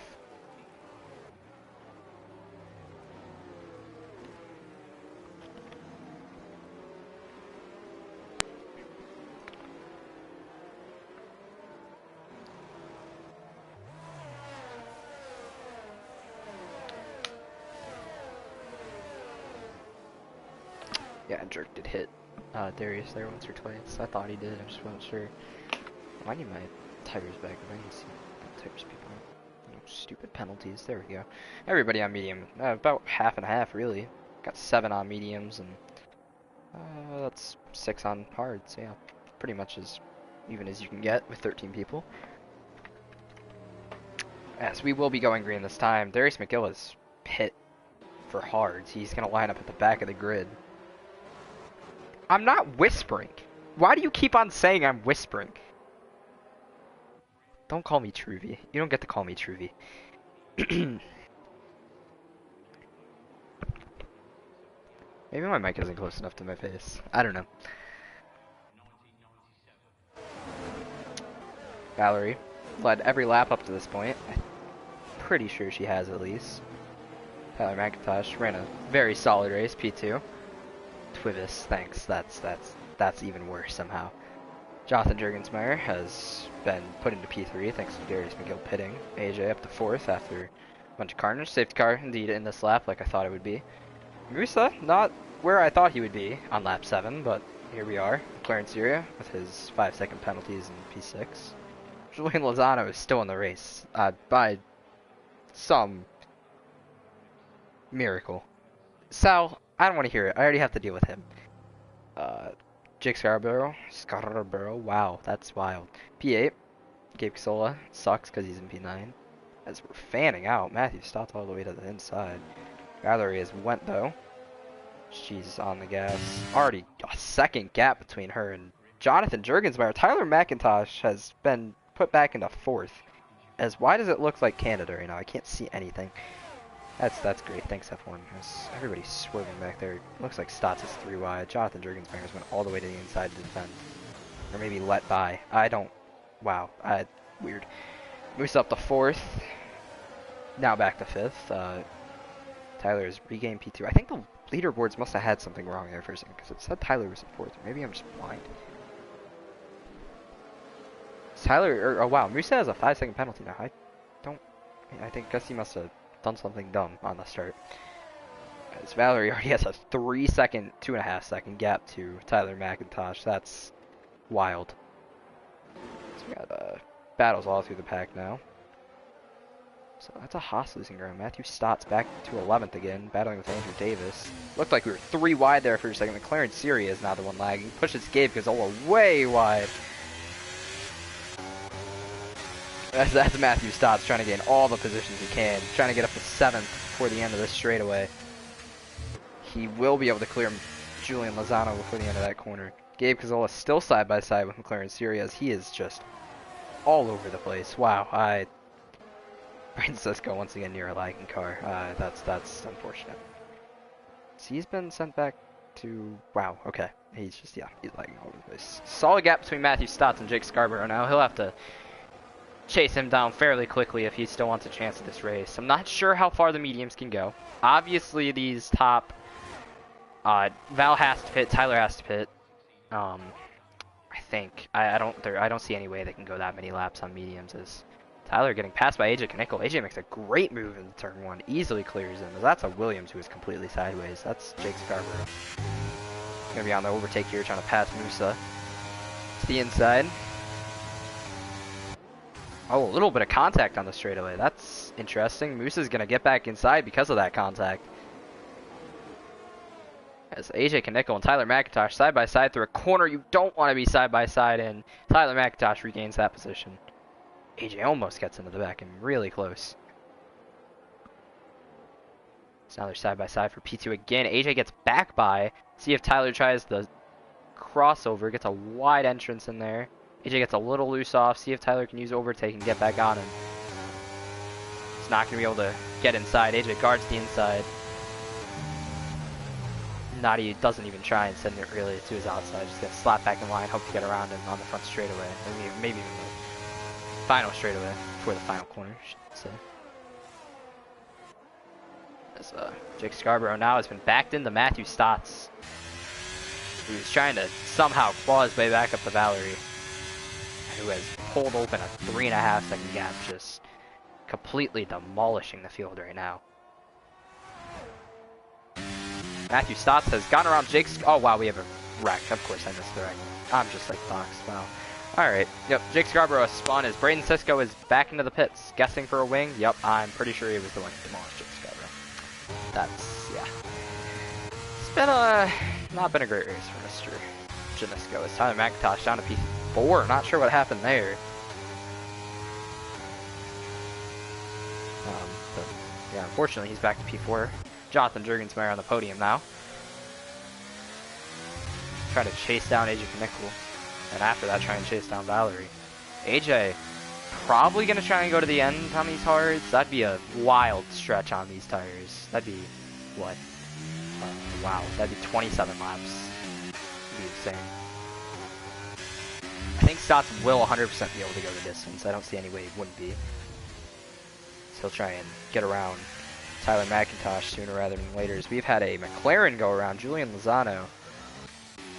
Yeah, Jerk did hit Darius there once or twice. I thought he did, I just wasn't sure. I need my tires back. I need to see tires people. No stupid penalties. There we go. Everybody on medium. About half and half, really. Got 7 on mediums, and that's 6 on hards. Yeah, pretty much as even as you can get with 13 people. Yes, we will be going green this time. Darius McGill is hit for hards. He's going to line up at the back of the grid. I'm not whispering. Why do you keep on saying I'm whispering? Don't call me Truvy. You don't get to call me Truvy. Maybe my mic isn't close enough to my face. I don't know. Valerie led every lap up to this point. I'm pretty sure she has at least. Tyler McIntosh ran a very solid race, P2. Twivis, thanks. That's even worse somehow. Jonathan Jurgensmeyer has been put into P3 thanks to Darius McGill pitting. AJ up to 4th after a bunch of carnage. Safety car indeed in this lap like I thought it would be. Musa, not where I thought he would be on lap 7, but here we are. Clarence Syria with his 5-second penalties in P6. Julian Lozano is still in the race by some miracle. Sal, I don't want to hear it. I already have to deal with him. Jake Scarborough, wow, that's wild. P8, Gabe Casola, sucks because he's in P9. As we're fanning out, Matthew stopped all the way to the inside. Valerie is went though. She's on the gas. Already a second gap between her and Jonathan Jurgensmeyer. Tyler McIntosh has been put back into 4th. As why does it look like Canada right now? I can't see anything. That's great. Thanks, F1. Everybody's swerving back there. Looks like Stotts is 3 wide. Jonathan Jurgensmeyer went all the way to the inside to defend. Or maybe let by. I don't... Wow. Weird. Moose up to 4th. Now back to 5th. Tyler has regained P2. I think the leaderboards must have had something wrong there for a second, because it said Tyler was in 4th. Maybe I'm just blind. Tyler... oh, wow. Moose has a 5-second penalty now. I guess he must have done something dumb on the start. As Valerie already has a 3-second, 2.5-second gap to Tyler McIntosh. That's wild. So we got battles all through the pack now. So that's a Haas losing ground. Matthew Stotts back to 11th again, battling with Andrew Davis. Looked like we were 3 wide there for a second. McLaren Syria is now the one lagging. Pushes Gabe Casola way wide. That's Matthew Stotts trying to gain all the positions he can. Trying to get up to 7th before the end of this straightaway. He will be able to clear Julian Lozano before the end of that corner. Gabe Casola still side by side with McLaren Syria as he is just all over the place. Wow. Braden Sisko once again near a lagging car. That's unfortunate. So he's been sent back to... Wow, okay. He's lagging all over the place. Solid gap between Matthew Stotts and Jake Scarborough now. He'll have to chase him down fairly quickly if he still wants a chance at this race. I'm not sure how far the mediums can go. Obviously, these top... Val has to pit. Tyler has to pit. I think. I don't see any way they can go that many laps on mediums as Tyler getting passed by AJ Knickel. AJ makes a great move in turn 1. Easily clears him. That's a Williams who is completely sideways. That's Jake Scarborough. Gonna be on the overtake here trying to pass Musa to the inside. Oh, a little bit of contact on the straightaway. That's interesting. Musa's going to get back inside because of that contact. As AJ Knickel and Tyler McIntosh side by side through a corner you don't want to be side by side in. Tyler McIntosh regains that position. AJ almost gets into the back and really close. So now they're side by side for P2 again. AJ gets back by. See if Tyler tries the crossover. Gets a wide entrance in there. AJ gets a little loose off. See if Tyler can use overtake and get back on him. He's not going to be able to get inside. AJ guards the inside. Not he doesn't even try and send it really to his outside. Just gonna slap back in line, hope to get around him on the front straightaway, or maybe even the final straightaway before the final corner, I should say. As Jake Scarborough now has been backed into Matthew Stotts, who's trying to somehow claw his way back up to Valerie, who has pulled open a 3.5 second gap, just completely demolishing the field right now. Matthew Stotts has gotten around Jake's. Oh wow, we have a wreck. Of course I missed the wreck. I'm just like Fox. Wow. Alright. Yep, Jake Scarborough has spun as Braden Cisco is back into the pits. Guessing for a wing. Yep, I'm pretty sure he was the one who demolished Jake Scarborough. That's, yeah. It's been not been a great race for Mr. Janisco. As Tyler McIntosh down to P4. Not sure what happened there. But yeah, unfortunately he's back to P4. Jonathan Jurgensmeyer on the podium now. Try to chase down AJ Knickel. And after that, try and chase down Valerie. AJ probably going to try and go to the end on these hards. That'd be a wild stretch on these tires. That'd be, what? Wow, that'd be 27 laps. That'd be insane. I think Stotts will 100% be able to go the distance. I don't see any way he wouldn't be. So he'll try and get around Tyler McIntosh sooner rather than later, as we've had a McLaren go around, Julian Lozano.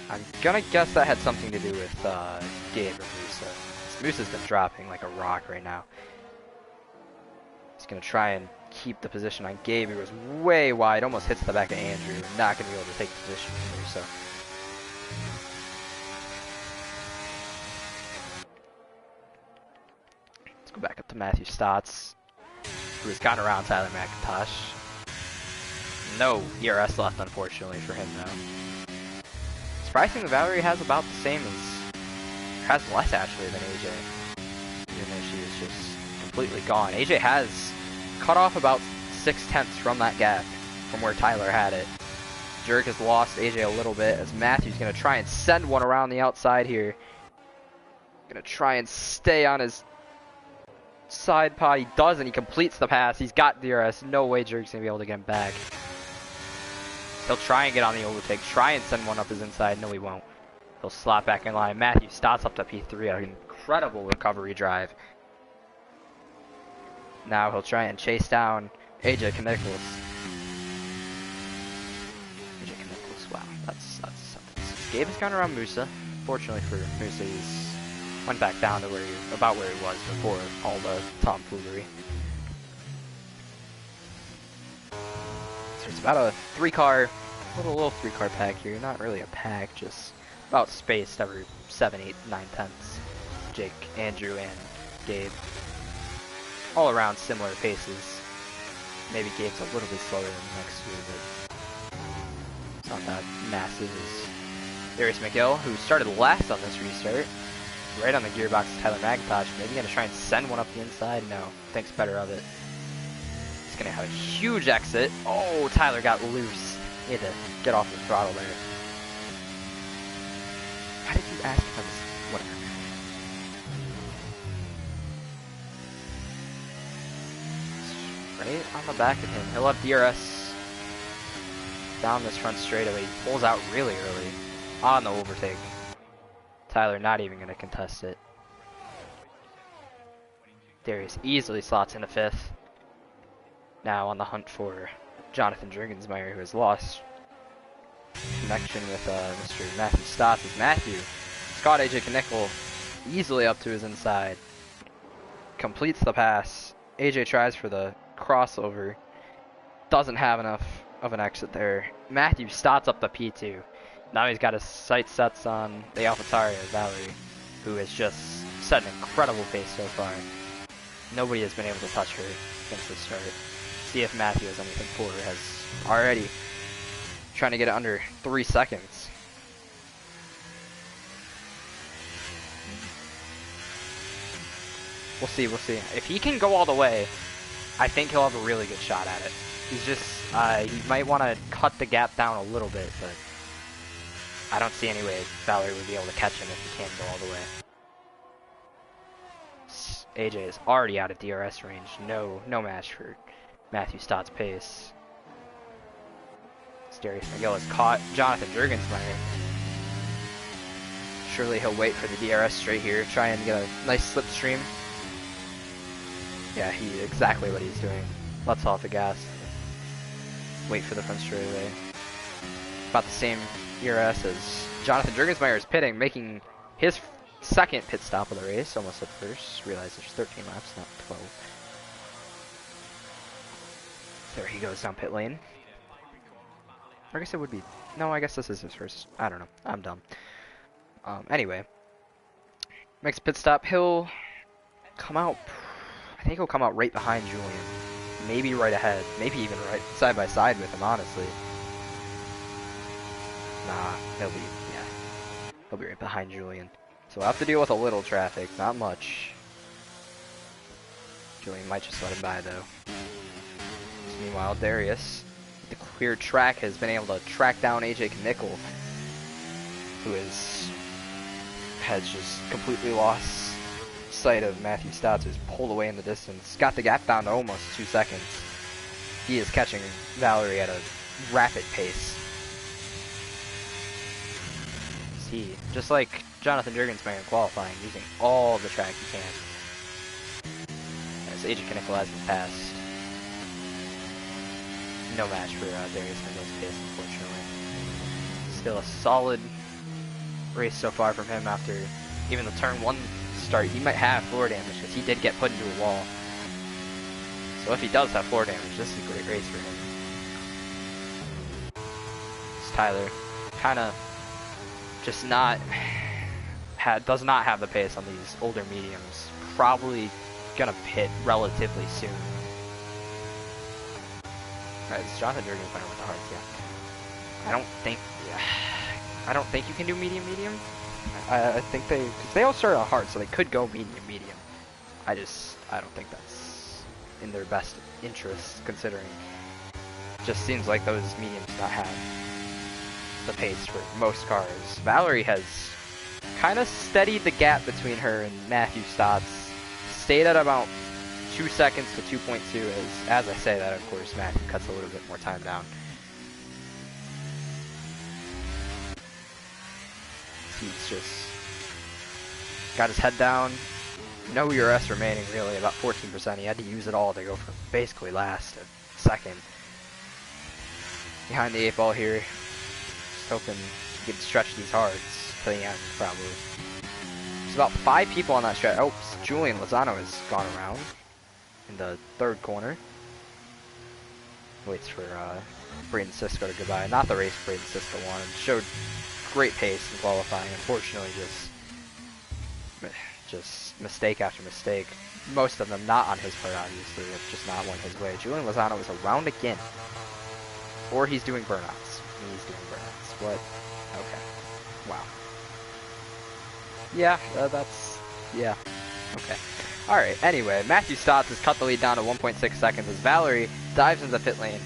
I'm gonna guess that had something to do with Gabe or Musa. Musa's been dropping like a rock right now. He's gonna try and keep the position on Gabe, who was way wide, almost hits the back of Andrew. Not gonna be able to take the position from Musa. Let's go back up to Matthew Stotts, who has gotten around Tyler McIntosh. No ERS left, unfortunately, for him, though. Surprisingly, Valerie has about the same as, has less actually than AJ, even though she is just completely gone. AJ has cut off about 0.6 from that gap from where Tyler had it. Jerk has lost AJ a little bit, as Matthew's going to try and send one around the outside here. Going to try and stay on his side pod. He does, and he completes the pass. He's got DRS. No way Jerk's going to be able to get him back. He'll try and get on the overtake, try and send one up his inside. No, he won't. He'll slot back in line. Matthew Stotts up to P3. An incredible recovery drive. Now he'll try and chase down AJ Knickel. AJ Knickel, wow, that's something. Gabe has gone around Musa. Fortunately for Musa, he's went back down to about where he was before all the tomfoolery. So it's about a little 3-car pack here. Not really a pack, just about spaced every 7, 8, 9 tenths. Jake, Andrew, and Gabe. All around similar paces. Maybe Gabe's a little bit slower than the next two, but it's not that massive as Darius McGill, who started last on this restart. Right on the gearbox, Tyler McIntosh. Maybe gonna try and send one up the inside. No, thinks better of it. He's gonna have a huge exit. Oh, Tyler got loose. He had to get off the throttle there. Why did you ask if I was... whatever. Right on the back of him. He'll have DRS down this front straightaway. He pulls out really early on the overtake. Tyler not even going to contest it. Darius easily slots into 5th. Now on the hunt for Jonathan Jurgensmeyer, who has lost connection with Mr. Matthew Stotts. As Matthew, Scott AJ Knickel easily up to his inside. Completes the pass. AJ tries for the crossover. Doesn't have enough of an exit there. Matthew Stotts up the P2. Now he's got his sight sets on the AlphaTauri Valerie, who has just set an incredible pace so far. Nobody has been able to touch her since the start. See if Matthew has anything for her. Has already trying to get it under 3 seconds. We'll see, we'll see. If he can go all the way, I think he'll have a really good shot at it. He's just, he might want to cut the gap down a little bit, but I don't see any way Valerie would be able to catch him if he can't go all the way. AJ is already out of DRS range. No match for Matthew Stott's pace. As Darius McGill has caught Jonathan Jurgensmeyer. Surely he'll wait for the DRS straight here, try and get a nice slipstream. Yeah, exactly what he's doing. Lets off the gas. Wait for the front straightaway. About the same ERS as Jonathan Jurgensmeyer is pitting, making his second pit stop of the race, almost at first. Realize there's 13 laps, not 12. There he goes down pit lane. I guess it would be... No, I guess this is his first. I don't know. I'm dumb. Anyway. Makes a pit stop. He'll come out... I think he'll come out right behind Julian. Maybe right ahead. Maybe even right side by side with him, honestly. Nah, he'll be right behind Julian. So we'll have to deal with a little traffic. Not much. Julian might just let him by, though. Meanwhile, Darius, with the clear track, has been able to track down AJ Knickel, who has just completely lost sight of Matthew Stotts, who's pulled away in the distance. Got the gap down to almost 2 seconds. He is catching Valerie at a rapid pace. See, just like Jonathan Jurgensmeyer in qualifying, using all the track he can. As AJ Knickel has his passed. No match for Darius McGill's pace, unfortunately. Still a solid race so far from him after even the turn 1 start. He might have floor damage because he did get put into a wall. So if he does have floor damage, this is a great race for him. It's Tyler kind of just does not have the pace on these older mediums. Probably gonna pit relatively soon. Alright, it's Jonathan Jurgensmeyer with the hearts, yeah. I don't think you can do medium. I think because they all start at hard, so they could go medium. I don't think that's in their best interest, considering it just seems like those mediums not have the pace for most cars. Valerie has kind of steadied the gap between her and Matthew Stotts. Stayed at about 2 seconds to 2.2 as I say that, of course, Matthew cuts a little bit more time down. He's just got his head down. No ERS remaining, really, about 14%. He had to use it all to go from basically last to second. Behind the 8 ball here. Just hoping he could stretch these hards to the end, probably. There's about 5 people on that stretch. Oh, Julian Lozano has gone around in the 3rd corner. Waits for Braden Sisko to goodbye. Not the race Braden Sisko wanted. Showed great pace in qualifying. Unfortunately, just mistake after mistake. Most of them not on his part, obviously. It just not went his way. Julian Lozano is around again. Or he's doing burnouts. What? Okay. Wow. Yeah, yeah. Okay. Alright, anyway, Matthew Stotts has cut the lead down to 1.6 seconds as Valerie dives into the pit lane.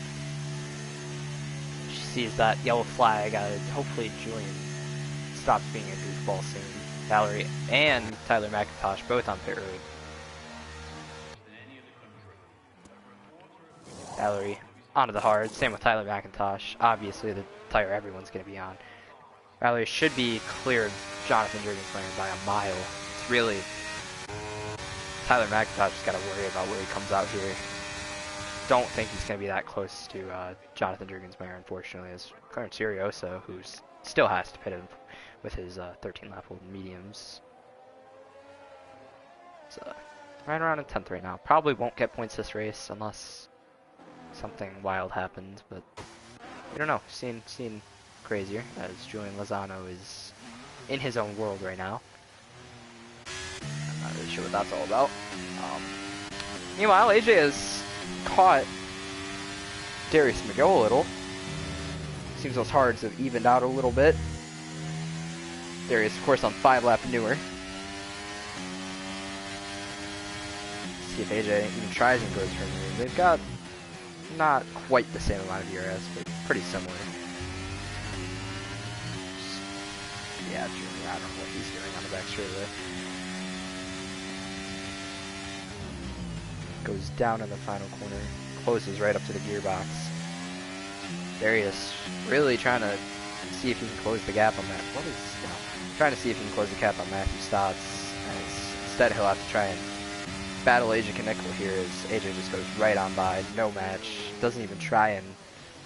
She sees that yellow flag. Hopefully Julian stops being a goofball soon. Valerie and Tyler McIntosh both on pit road. Valerie onto the hard. Same with Tyler McIntosh. Obviously the tire everyone's going to be on. Valerie should be clear of Jonathan Jurgensmeyer by a mile. It's really... Tyler McIntosh has got to worry about where he comes out here. Don't think he's going to be that close to Jonathan Jurgensmeyer, unfortunately, as Clarence Furiosa, who still has to pit him with his 13 lap old mediums. So, right around in 10th right now. Probably won't get points this race unless something wild happens, but we don't know. Seen crazier, as Julian Lozano is in his own world right now. I'm not really sure what that's all about. Meanwhile, AJ has caught Darius McGill a little. Seems those hards have evened out a little bit. Darius, of course, on 5 lap newer. See if AJ even tries and goes for him. They've got not quite the same amount of ERS, but pretty similar. Yeah, Junior, I don't know what he's doing on the back straightaway. Goes down in the final corner, closes right up to the gearbox. Darius really trying to see if he can close the gap on that. Trying to see if he can close the gap on Matthew Stotts. Instead, he'll have to try and battle AJ Knickel here as AJ just goes right on by, no match. Doesn't even try and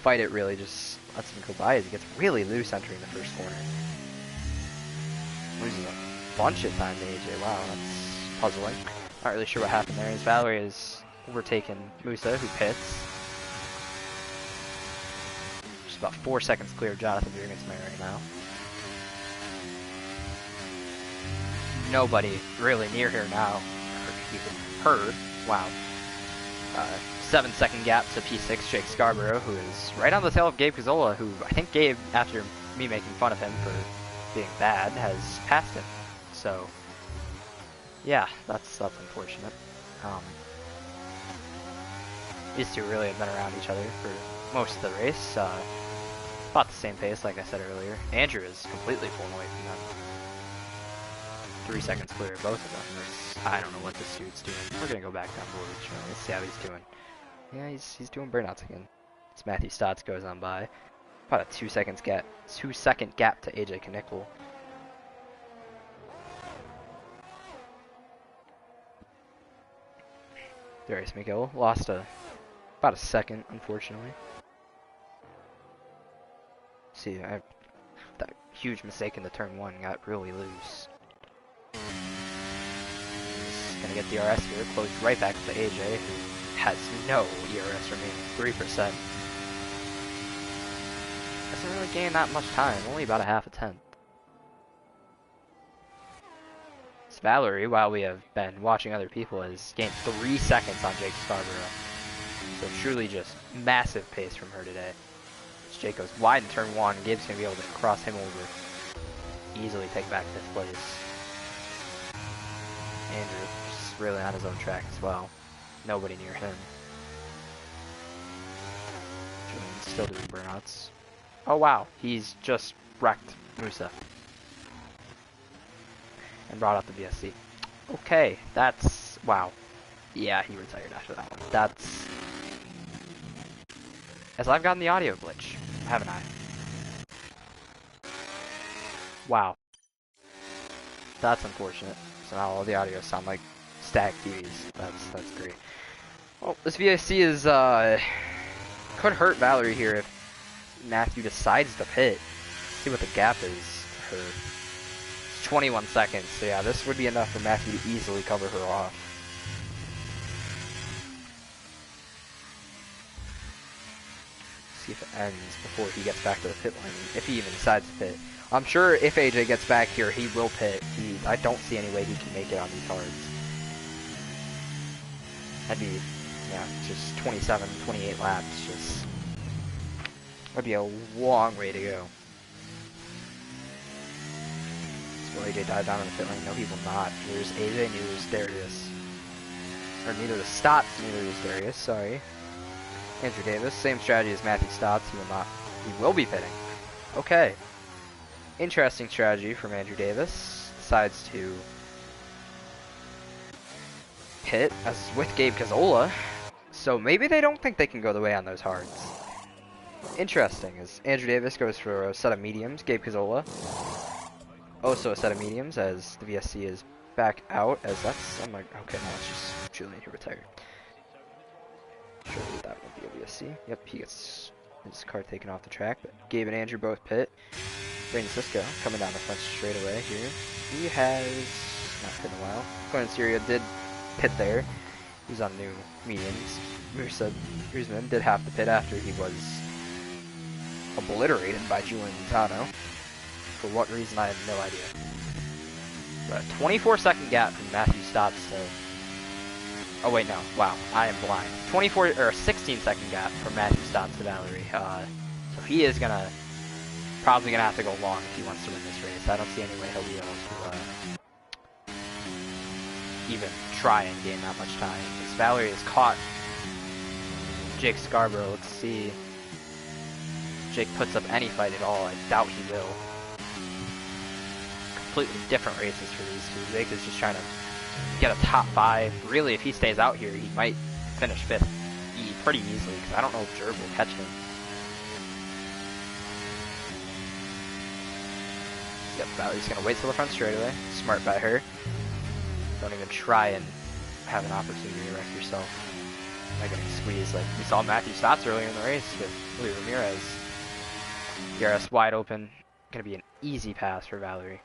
fight it really, just lets him go by as he gets really loose entering the first corner. Loses a bunch of time to AJ. Wow, that's puzzling. Not really sure what happened there. As Valerie is overtaken Musa, who pits. Just about 4 seconds clear of Jonathan Jurgensmeyer right now. Nobody really near here now. Her. Wow. 7-second gap to P6, Jake Scarborough, who is right on the tail of Gabe Cazzola, who I think Gabe, after me making fun of him for being bad, has passed him. So, yeah, that's unfortunate. These two really have been around each other for most of the race. About the same pace, like I said earlier. Andrew is completely pulling away from them. 3 seconds clear of both of them. I don't know what this dude's doing. We're gonna go back down board. Let's see how he's doing. Yeah, he's doing burnouts again. As Matthew Stotts goes on by. About a 2 second gap to AJ Knickel. Darius McGill lost about a second, unfortunately. See, that huge mistake in the turn 1 got really loose. He's gonna get DRS here, close right back to AJ, who has no ERS remaining, 3%. Doesn't really gain that much time, only about a half a tenth. It's Valerie, while we have been watching other people, has gained 3 seconds on Jake Scarborough. So truly just massive pace from her today. As Jake goes wide in turn 1, Gabe's gonna be able to cross him over. Easily take back 5th place. Andrew just really on his own track as well. Nobody near him. Julian's still doing burnouts. Oh wow, he's just wrecked Musa. And brought out the VSC. Okay, that's... wow. Yeah, he retired after that one. That's... as I've gotten the audio glitch, haven't I? Wow. That's unfortunate. So now all the audio sound like static TVs. That's great. Well, this VSC is, could hurt Valerie here if Matthew decides to pit. See what the gap is to her. It's 21 seconds, so yeah, this would be enough for Matthew to easily cover her off. See if it ends before he gets back to the pit lane, if he even decides to pit. I'm sure if AJ gets back here, he will pit. I don't see any way he can make it on these hards. That'd be, yeah, just 27, 28 laps. Just, that'd be a long way to go. Will AJ dive down in the pit lane? No, he will not. Neither is AJ, neither is Darius. Or neither is Stotts, neither is Darius, sorry. Andrew Davis, same strategy as Matthew Stotts. He will not. He will be pitting. Okay. Interesting strategy from Andrew Davis. Decides to pit as with Gabe Cazzola. So maybe they don't think they can go the way on those hards. Interesting, as Andrew Davis goes for a set of mediums. Gabe Cazzola also a set of mediums as the VSC is back out. As that's, I'm like, okay, no, it's just Julian who retired. Surely that would be a VSC. Yep, he gets his car taken off the track. But Gabe and Andrew both pit. Brandon Sisko coming down the front straight away here. He has not pit in a while. Glenn Syria did pit there. He's on new mediums. Musa Guzman did have to pit after he was obliterated by Julian Montano. For what reason, I have no idea. But 24-second gap from Matthew Stotts to... oh wait, no. Wow, I am blind. 16-second gap from Matthew Stotts to Valerie. So he is probably gonna have to go long if he wants to win this race. I don't see any way he'll be able to even try and gain that much time. Because Valerie is caught Jake Scarborough. Let's see if Jake puts up any fight at all. I doubt he will. Completely different races for these two. Jake is just trying to get a top 5. Really, if he stays out here, he might finish 5th pretty easily, because I don't know if Jerb will catch him. Yep, Valley's gonna wait till the front straightaway. Smart by her. Don't even try and have an opportunity to wreck yourself by getting squeezed. Like we saw Matthew Stotts earlier in the race with Louis Ramirez. DRS wide open. Gonna be an easy pass for Valerie.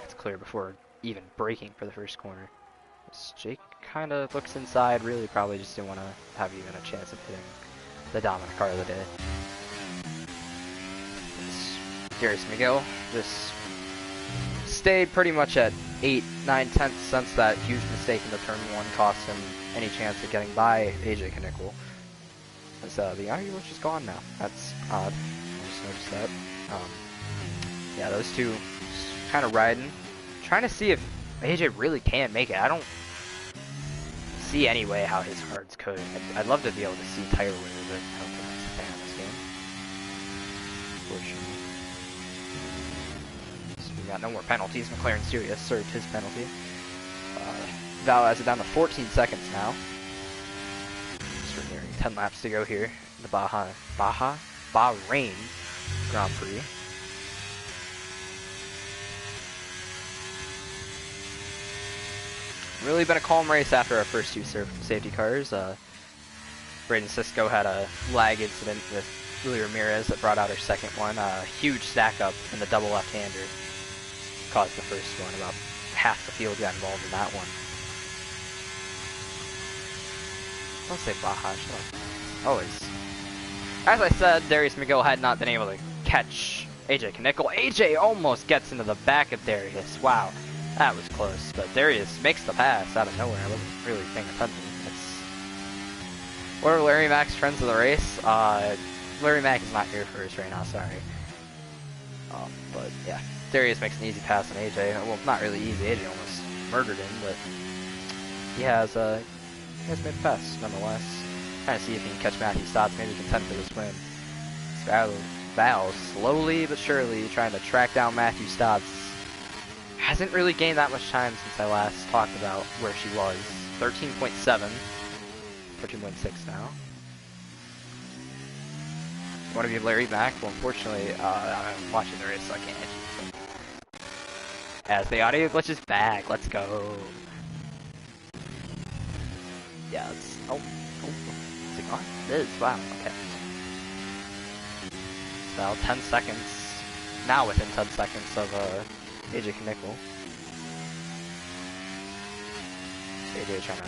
It's clear before even braking for the first corner. Jake kind of looks inside. Really, probably just didn't want to have even a chance of hitting the dominant car of the day. Darius Miguel just stayed pretty much at 8, 9 tenths since that huge mistake in the turn 1 cost him any chance of getting by AJ Knickel. As the audio was just gone now. That's odd. I just noticed that. Yeah, those two kind of riding. Trying to see if AJ really can make it. I don't see any way how his cards could. I'd love to be able to see tire wear, but I don't think that's a thing on this game. Unfortunately. We got no more penalties. McLaren Sirius served his penalty. Val has it down to 14 seconds now. Just we're nearing 10 laps to go here. The Bahrain Grand Prix. Really been a calm race after our first two safety cars. Braden Sisko had a lag incident with Louis Ramirez that brought out our second one. Huge stack up in the double left-hander. Caused the first one. About half the field got involved in that one. Don't say Baja. Always. As I said, Darius Miguel had not been able to catch AJ Knickel. AJ almost gets into the back of Darius. Wow, that was close. But Darius makes the pass out of nowhere. I wasn't really paying attention. What are Larry Mack's trends of the race? Larry Mack is not here for us right now. Sorry. But yeah. Darius makes an easy pass on AJ. Well, not really easy. AJ almost murdered him, but he has made the pass nonetheless. Trying to see if he can catch Matthew Stotts, maybe contend for this win. Val slowly but surely trying to track down Matthew Stotts. Hasn't really gained that much time since I last talked about where she was. 13.7, 13.6 now. Want to be Larry Mack? Well, unfortunately, I'm watching the race, so I can't hit you. As the audio glitches back, let's go. Yeah, it's is it gone? It is. Wow. Okay. Now 10 seconds. Now within 10 seconds of AJ Knickel. AJ trying to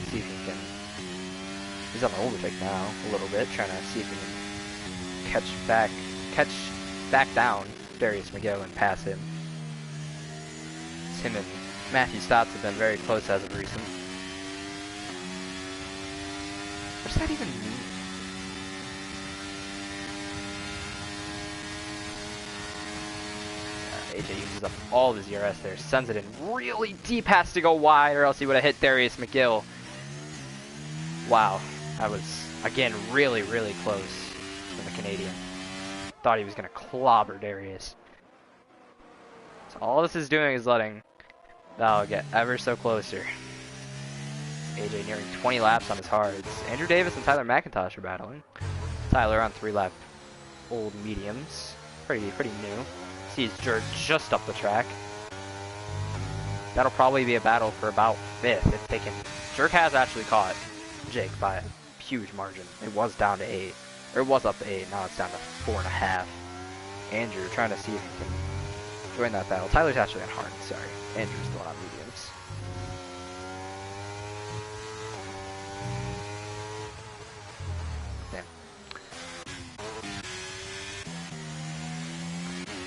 see if he can. He's on the overtake now a little bit, trying to see if he can catch back down Darius Miguel and pass him. Him and Matthew Stotts have been very close as of recent. What does that even mean? AJ uses up all of his ERS there, sends it in really deep, has to go wide or else he would have hit Darius McGill. Wow, that was, again, really, really close for the Canadian. Thought he was going to clobber Darius. So all this is doing is letting Val get ever so closer. AJ nearing 20 laps on his hards. Andrew Davis and Tyler McIntosh are battling. Tyler on 3-lap old mediums. Pretty new. Sees Jerk just up the track. That'll probably be a battle for about 5th if they can. Jerk has actually caught Jake by a huge margin. It was down to 8. Or it was up to 8. Now it's down to 4.5. Andrew trying to see if he can join that battle. Tyler's actually on hard. Sorry. Andrew's the one on mediums.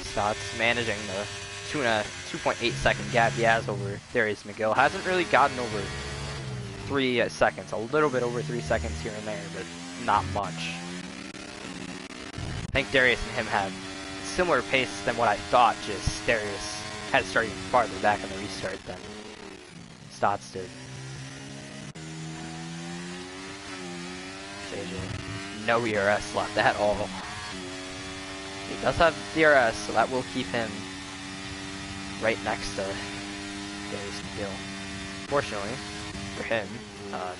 Stotts managing the 2.8 second gap he has over Darius McGill. Hasn't really gotten over 3 seconds. A little bit over 3 seconds here and there, but not much. I think Darius and him have similar pace than what I thought, just Darius had started farther back on the restart than Stotts did. JJ, no ERS left at all. He does have DRS, so that will keep him right next to Darius McGill. Fortunately for him,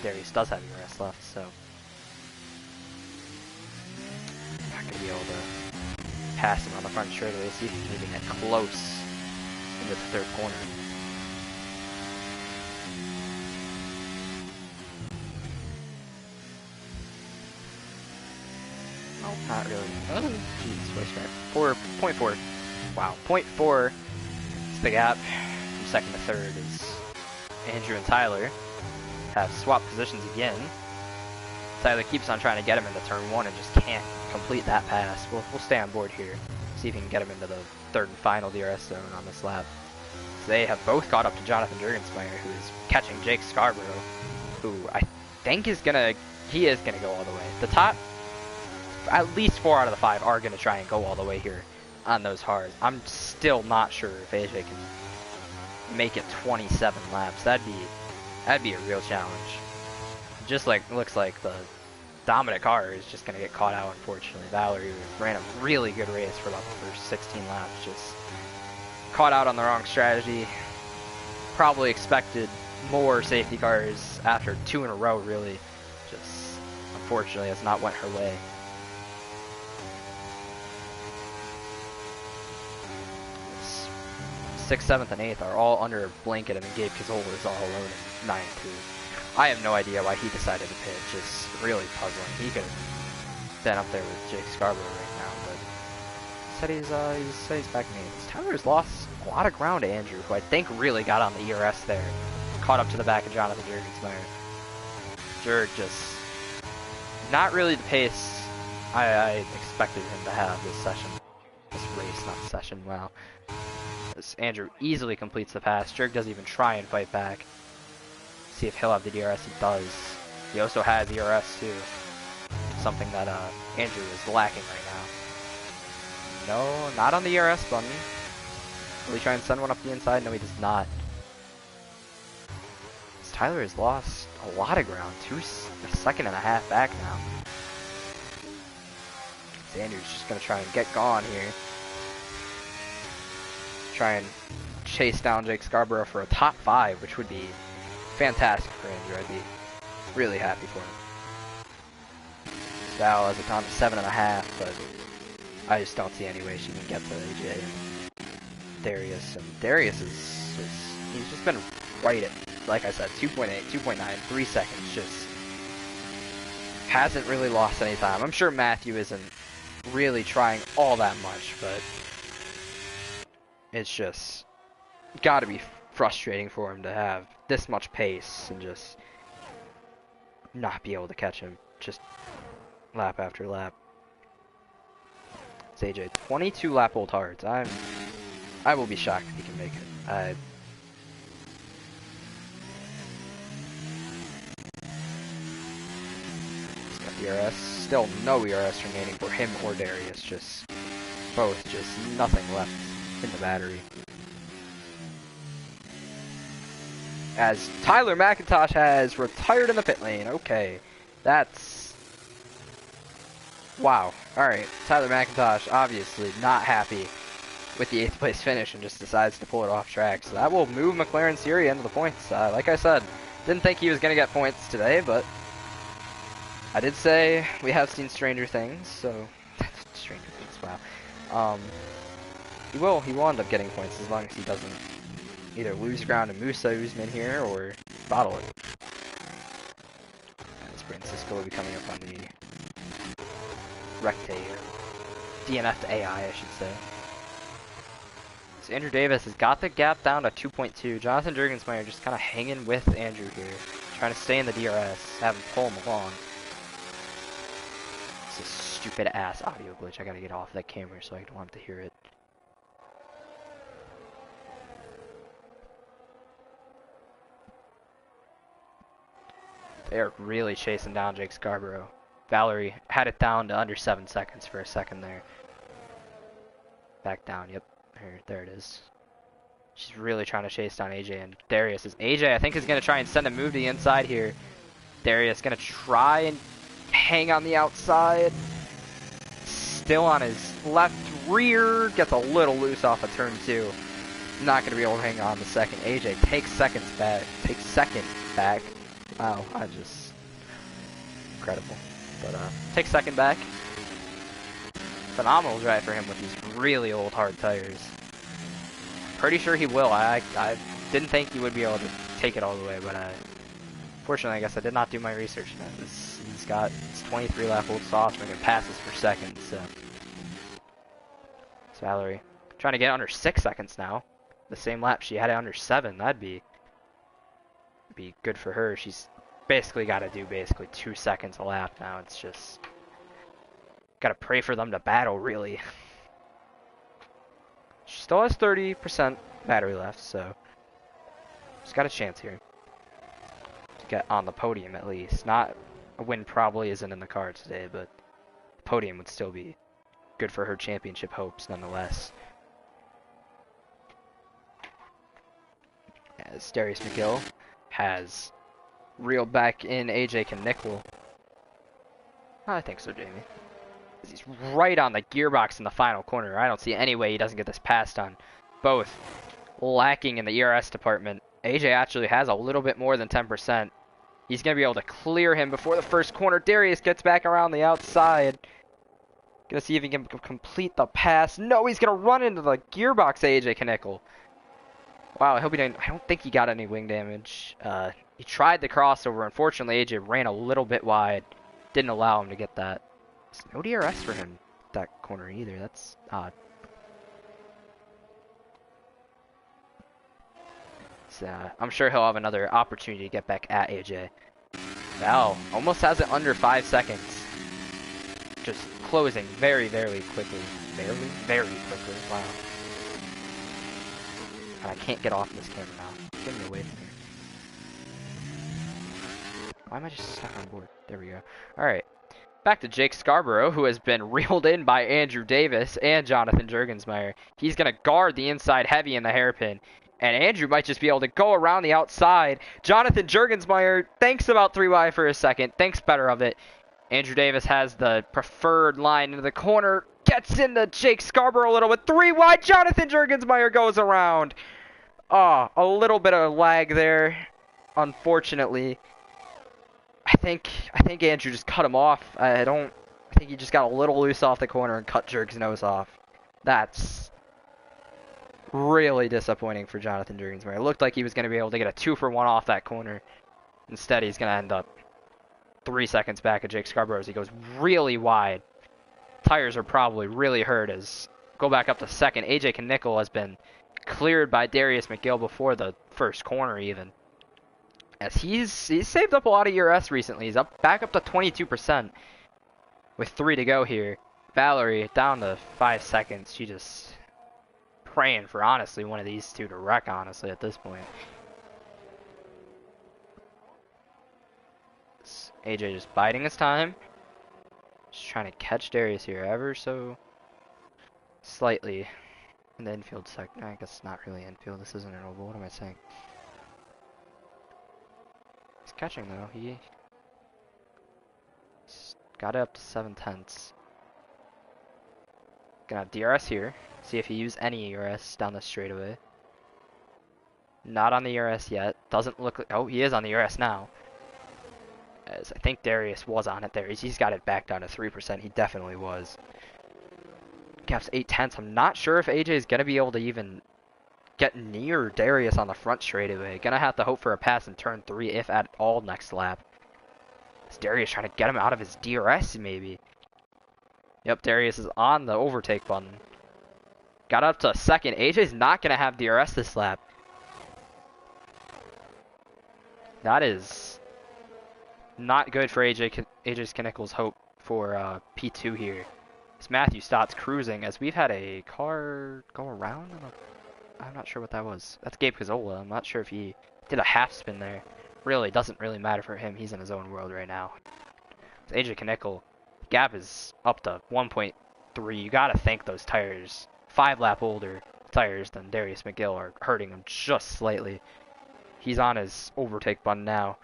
Darius does have DRS left, so not going to be able to pass him on the front straightaway, see if he can even get close into the third corner. No, not really. Oh, jeez, waste track. 4.4. Wow, 0.4 is the gap from second to third as Andrew and Tyler have swapped positions again. Tyler keeps on trying to get him into turn one and just can't complete that pass. We'll stay on board here. See if he can get him into the third and final DRS zone on this lap. So they have both caught up to Jonathan Jurgensmeyer, who is catching Jake Scarborough, who I think is gonna go all the way. The top, at least 4 out of the 5 are gonna try and go all the way here on those hards. I'm still not sure if AJ can make it 27 laps. That'd be a real challenge. Just like looks like the dominant car is just gonna get caught out, unfortunately. Valerie ran a really good race for about the first 16 laps, just caught out on the wrong strategy. Probably expected more safety cars after 2 in a row, really. Just unfortunately has not went her way. 6th, 7th, and 8th are all under a blanket, and then Gabe Kazola is all alone in 9th, too. I have no idea why he decided to pit. Just really puzzling. He could have been up there with Jake Scarborough right now, but he said he's back in 8th. Tyler's lost a lot of ground to Andrew, who I think really got on the ERS there. Caught up to the back of Jonathan Jurgensmeyer. Jurg just not really the pace I expected him to have this session. This race, not session, wow. As Andrew easily completes the pass. Jurg doesn't even try and fight back. See if he'll have the DRS. He does. He also has ERS too. Something that Andrew is lacking right now. No, not on the ERS button. Will he try and send one up the inside? No, he does not. Tyler has lost a lot of ground. A second and a half back now. Andrew's just going to try and get gone here. Try and chase down Jake Scarborough for a top 5, which would be fantastic for Andrew. I'd be really happy for him. Val has it down to 7.5, but I just don't see any way she can get to AJ and Darius. And Darius he's just been right at, like I said, 2.8, 2.9, 3 seconds. Just hasn't really lost any time. I'm sure Matthew isn't really trying all that much, but it's just got to be frustrating for him to have this much pace and just not be able to catch him just lap after lap. It's AJ, 22 lap old hards. I will be shocked if he can make it. He's got the ERS. Still no ERS remaining for him or Darius. Just nothing left in the battery. As Tyler McIntosh has retired in the pit lane. Okay, that's... wow. Alright, Tyler McIntosh obviously not happy with the 8th place finish and just decides to pull it off track. So that will move McLaren Syria into the points. Like I said, didn't think he was going to get points today, but I did say we have seen stranger things, so... stranger things, wow. He will end up getting points as long as he doesn't either lose ground to Musa Usman here or bottle it. As Francisco will be coming up on the Recte, or DNF to AI, I should say. So Andrew Davis has got the gap down to 2.2. Jonathan Jurgensmeyer just kind of hanging with Andrew here, trying to stay in the DRS, have him pull him along. It's a stupid ass audio glitch. I gotta get off that camera so I don't have to hear it. They're really chasing down Jake Scarborough. Valerie had it down to under 7 seconds for a second there. Back down, yep. There it is. She's really trying to chase down AJ, and Darius AJ, I think, is going to try and send a move to the inside here. Darius going to try and hang on the outside. Still on his left rear. Gets a little loose off of turn 2. Not going to be able to hang on the second. AJ takes second back. Wow, incredible. But take second back. phenomenal drive for him with these really old hard tires. Pretty sure he will. I didn't think he would be able to take it all the way, but fortunately, I guess I did not do my research. He's got his 23 lap old sauce making passes for seconds. So Valerie trying to get under 6 seconds now. The same lap she had it under 7. That'd be good for her. She's basically got to do 2 seconds a lap now. It's just got to pray for them to battle, really. She still has 30% battery left, so she's got a chance here to get on the podium at least. Not a win probably isn't in the cards today, but the podium would still be good for her championship hopes nonetheless. As Darius McGill has reeled back in AJ Knickel. I think so, Jamie. He's right on the gearbox in the final corner. I don't see any way he doesn't get this passed on. Both lacking in the ERS department. AJ actually has a little bit more than 10%. He's going to be able to clear him before the first corner. Darius gets back around the outside. Gonna see if he can complete the pass. No, he's going to run into the gearbox, AJ Knickel. Wow, I hope he didn't. I don't think he got any wing damage. He tried the crossover. Unfortunately, AJ ran a little bit wide. Didn't allow him to get that. No DRS for him that corner either. That's odd. So, I'm sure he'll have another opportunity to get back at AJ. Val almost has it under 5 seconds. Just closing very, very quickly. Very quickly. Wow. And I can't get off this camera now. Get me away from here. Why am I just stuck on board? There we go. Alright. Back to Jake Scarborough, who has been reeled in by Andrew Davis and Jonathan Jurgensmeyer. He's going to guard the inside heavy in the hairpin. And Andrew might just be able to go around the outside. Jonathan Jurgensmeyer thinks about 3 wide for a second. Thinks better of it. Andrew Davis has the preferred line into the corner. Gets into Jake Scarborough a little bit. 3 wide. Jonathan Jurgensmeyer goes around. Oh, a little bit of lag there, unfortunately. I think Andrew just cut him off. I think he just got a little loose off the corner and cut Jurg's nose off. That's really disappointing for Jonathan Jurgensmeyer. It looked like he was going to be able to get a 2-for-1 off that corner. Instead, he's going to end up 3 seconds back at Jake Scarborough as he goes really wide. Tires are probably really hurt as go back up to second. AJ Knickel has been cleared by Darius McGill before the first corner even. As he's saved up a lot of ERS recently. He's back up to 22% with 3 to go here. Valerie down to 5 seconds. She just praying for honestly one of these two to wreck honestly at this point. AJ just biding his time. Just trying to catch Darius here ever so slightly in the infield sector. I guess not really infield. This isn't an oval. What am I saying? He's catching though. He's got it up to 7/10. Gonna have DRS here. See if he used any ERS down the straightaway. Not on the ERS yet. Doesn't look like. Oh, he is on the ERS now. As I think Darius was on it there. He's got it back down to 3%. He definitely was. Gaps 8/10. I'm not sure if AJ is gonna be able to even get near Darius on the front straightaway. Gonna have to hope for a pass in turn 3 if at all next lap. Is Darius trying to get him out of his DRS maybe? Yep, Darius is on the overtake button. Got up to second. AJ's not gonna have DRS this lap. That is not good for AJ Knickel's hope for P2 here. It's Matthew Stott's cruising as we've had a car go around. I'm not sure what that was. That's Gabe Cazzola. I'm not sure if he did a half spin there. Really, doesn't really matter for him. He's in his own world right now. It's AJ Knickel. Gap is up to 1.3. You gotta think those tires, 5 lap older tires than Darius McGill, are hurting him just slightly. He's on his overtake button now.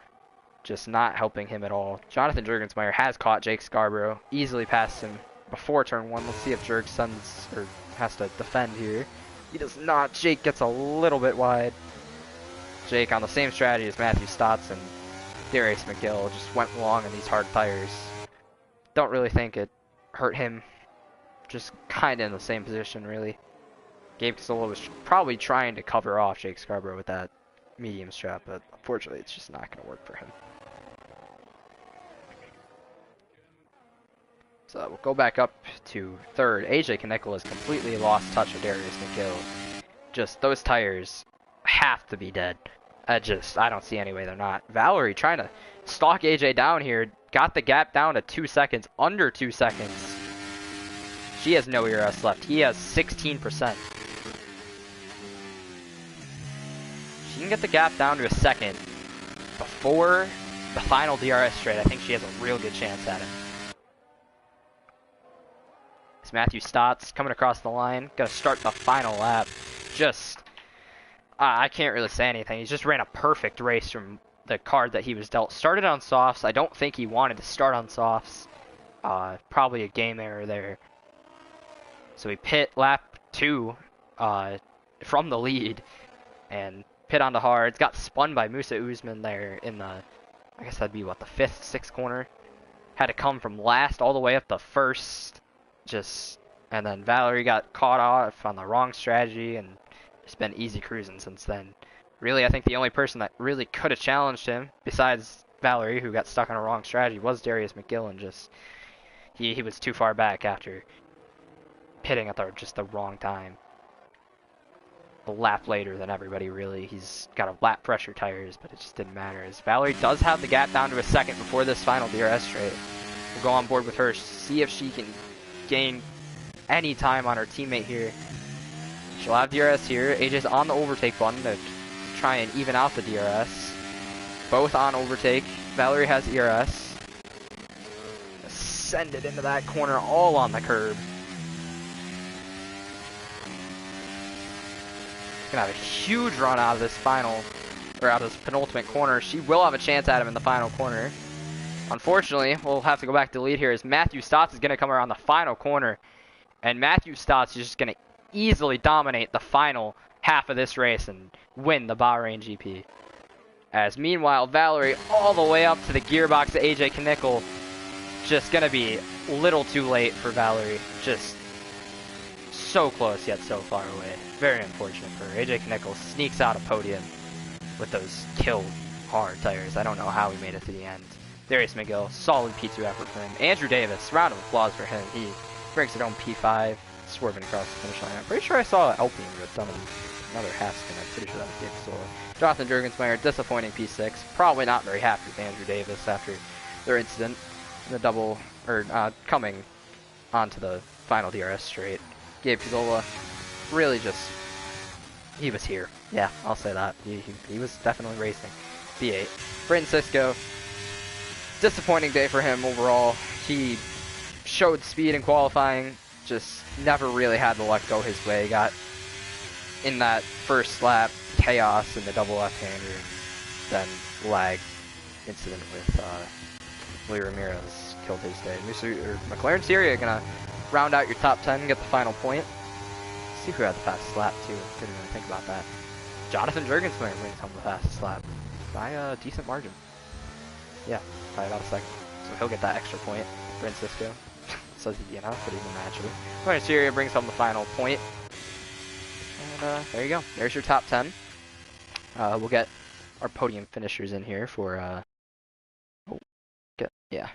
Just not helping him at all. Jonathan Jurgensmeyer has caught Jake Scarborough. Easily passed him before turn 1. Let's see if Jurg sends or has to defend here. He does not. Jake gets a little bit wide. Jake on the same strategy as Matthew Stotts and Darius McGill just went long on these hard tires. Don't really think it hurt him just kind of in the same position, really. Gabe Casola was probably trying to cover off Jake Scarborough with that medium strap, but unfortunately it's just not going to work for him. So we'll go back up to third. AJ Knickle has completely lost touch with Darius McGill. Just those tires have to be dead. I don't see any way they're not. Valerie trying to stalk AJ down here. Got the gap down to 2 seconds, under 2 seconds. She has no ERS left. He has 16%. She can get the gap down to a second before the final DRS straight. I think she has a real good chance at it. It's Matthew Stotts coming across the line. Gonna start the final lap. I can't really say anything. He just ran a perfect race from the card that he was dealt. Started on softs. I don't think he wanted to start on softs. Probably a game error there. So we pit lap 2 from the lead and pit onto hards. Got spun by Musa Usman there in the, I guess that'd be what, the 5th, 6th corner. Had to come from last all the way up to first. And then Valerie got caught off on the wrong strategy and it's been easy cruising since then. Really, I think the only person that really could have challenged him, besides Valerie, who got stuck on a wrong strategy, was Darius McGill, and he was too far back after pitting at just the wrong time. A lap later than everybody, really. He's got a lap pressure tires, but it just didn't matter. As Valerie does have the gap down to a second before this final DRS straight. We'll go on board with her, see if she can gain any time on her teammate here. She'll have DRS here. AJ's on the overtake button to try and even out the DRS. Both on overtake. Valerie has ERS. Send it into that corner, all on the curb. Gonna have a huge run out of this final, or out of this penultimate corner. She will have a chance at him in the final corner. Unfortunately, we'll have to go back to the lead here as Matthew Stotts is gonna come around the final corner. And Matthew Stotts is just gonna easily dominate the final half of this race and win the Bahrain GP. As meanwhile, Valerie all the way up to the gearbox of AJ Knickle. Just gonna be a little too late for Valerie. Just so close yet so far away. Very unfortunate for her. AJ Knickle sneaks out a podium with those kill hard tires. I don't know how he made it to the end. Darius McGill, solid P2 effort for him. Andrew Davis, round of applause for him. He brings it home P5. Swerving across the finish line. I'm pretty sure I saw Alpine with done another half spin. I'm pretty sure that was Gabe Casola. Jonathan Jurgensmeyer, disappointing P6. Probably not very happy with Andrew Davis after their incident in the double, or coming onto the final DRS straight. Gabe Casola, really just, he was here. Yeah, I'll say that. He was definitely racing. B8. Francisco, disappointing day for him overall. He showed speed in qualifying. Just never really had the luck go his way. Got in that first lap chaos in the double left-hander, then lag incident with Lee Ramirez killed his day. McLaren Syria gonna round out your top 10, get the final point. Let's see who had the fastest lap too. Didn't really think about that. Jonathan Jurgensmeyer brings home the fastest lap by a decent margin. Yeah, by about a second. So he'll get that extra point. Francisco. Says he'd be enough, but even naturally. McLaren Syria brings home the final point. And there you go. There's your top 10. We'll get our podium finishers in here for yeah.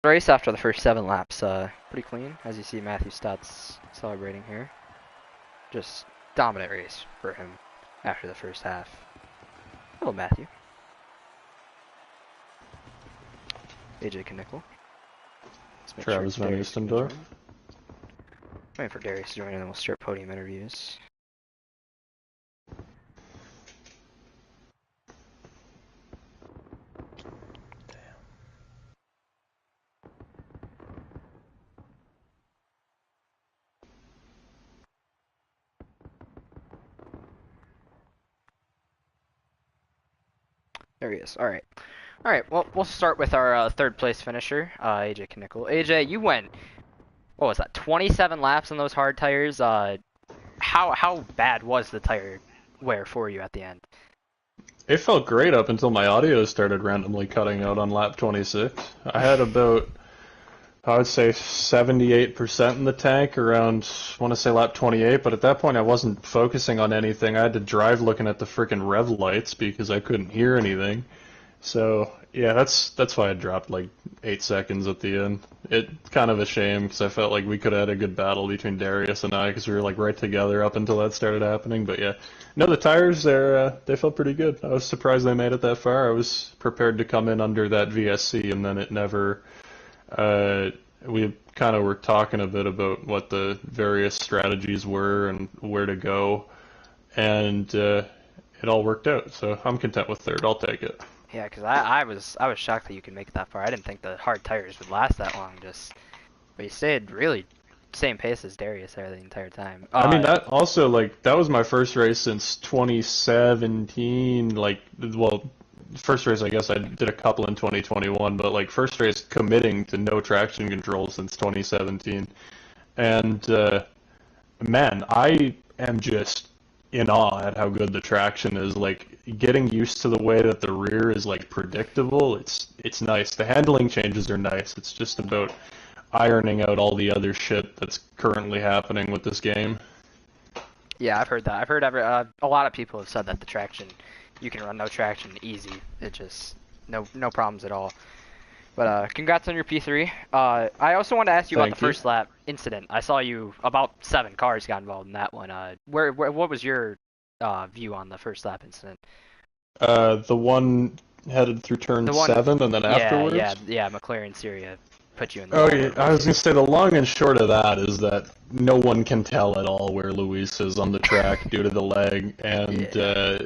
Race after the first 7 laps, pretty clean, as you see Matthew Stotts celebrating here. Just dominant race for him after the first half. Hello, Matthew. AJ Knickle. Travis Van Oostendorf. Waiting for Darius to join and then we'll start podium interviews. There he is. All right. All right. Well, we'll start with our third place finisher, AJ Knickel. AJ, you went. What was that? 27 laps on those hard tires. How bad was the tire wear for you at the end? It felt great up until my audio started randomly cutting out on lap 26. I had about, I would say 78% in the tank around, I want to say lap 28, but at that point I wasn't focusing on anything. I had to drive looking at the freaking rev lights because I couldn't hear anything. So yeah, that's why I dropped like 8 seconds at the end. It kind of a shame because I felt like we could have had a good battle between Darius and I because we were like right together up until that started happening. But yeah, no, the tires they felt pretty good. I was surprised they made it that far. I was prepared to come in under that VSC and then it never. Uh, we kind of were talking a bit about what the various strategies were and where to go, and it all worked out. So I'm content with third. I'll take it. Yeah, because I was shocked that you could make it that far. I didn't think the hard tires would last that long. But you stayed really same pace as Darius there the entire time. I mean, that also, like, that was my first race since 2017. Like, well, first race, I guess I did a couple in 2021, but, like, first race committing to no traction control since 2017. And, man, I am just in awe at how good the traction is. Like, getting used to the way that the rear is, like, predictable, it's nice. The handling changes are nice. It's just about ironing out all the other shit that's currently happening with this game. Yeah, I've heard that. I've heard a lot of people have said that the traction, you can run no traction easy. It just no problems at all. But congrats on your P3. I also want to ask you about the Thank you. first lap incident. I saw you about 7 cars got involved in that one. Where what was your view on the first lap incident? The one headed through turn The one, 7 and then yeah, afterwards? McLaren Syria put you in the Oh, wall. yeah, I was gonna say the long and short of that is that no one can tell at all where Luis is on the track due to the lag, and Yeah.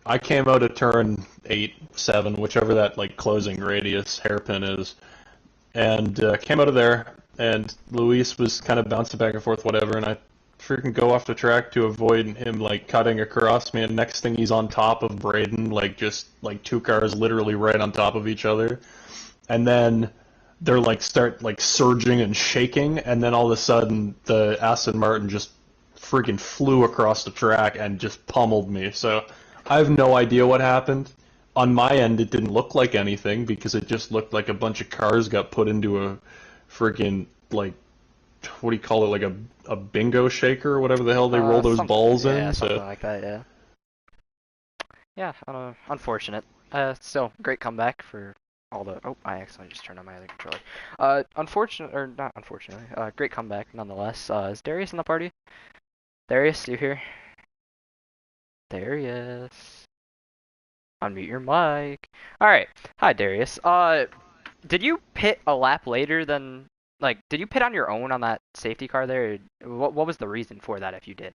I came out of turn 8, 7, whichever that like closing radius hairpin is, and came out of there, and Luis was kind of bouncing back and forth, whatever, and I freaking go off the track to avoid him like cutting across me, and next thing he's on top of Braden, like just like 2 cars literally right on top of each other, and then they're like start like surging and shaking, and then all of a sudden the Aston Martin just freaking flew across the track and just pummeled me. So I have no idea what happened. On my end, it didn't look like anything because it just looked like a bunch of cars got put into a freaking like what do you call it, like a bingo shaker or whatever the hell they roll those balls Yeah, in. something So like that. Yeah. Yeah. Unfortunate. Still great comeback for all the. Oh, I accidentally just turned on my other controller. Unfortunate or not unfortunately. Great comeback nonetheless. Is Darius in the party? Darius, you here? Darius, unmute your mic. All right. Hi, Darius. Did you pit a lap later than like? Did you pit on your own on that safety car there? What was the reason for that if you did?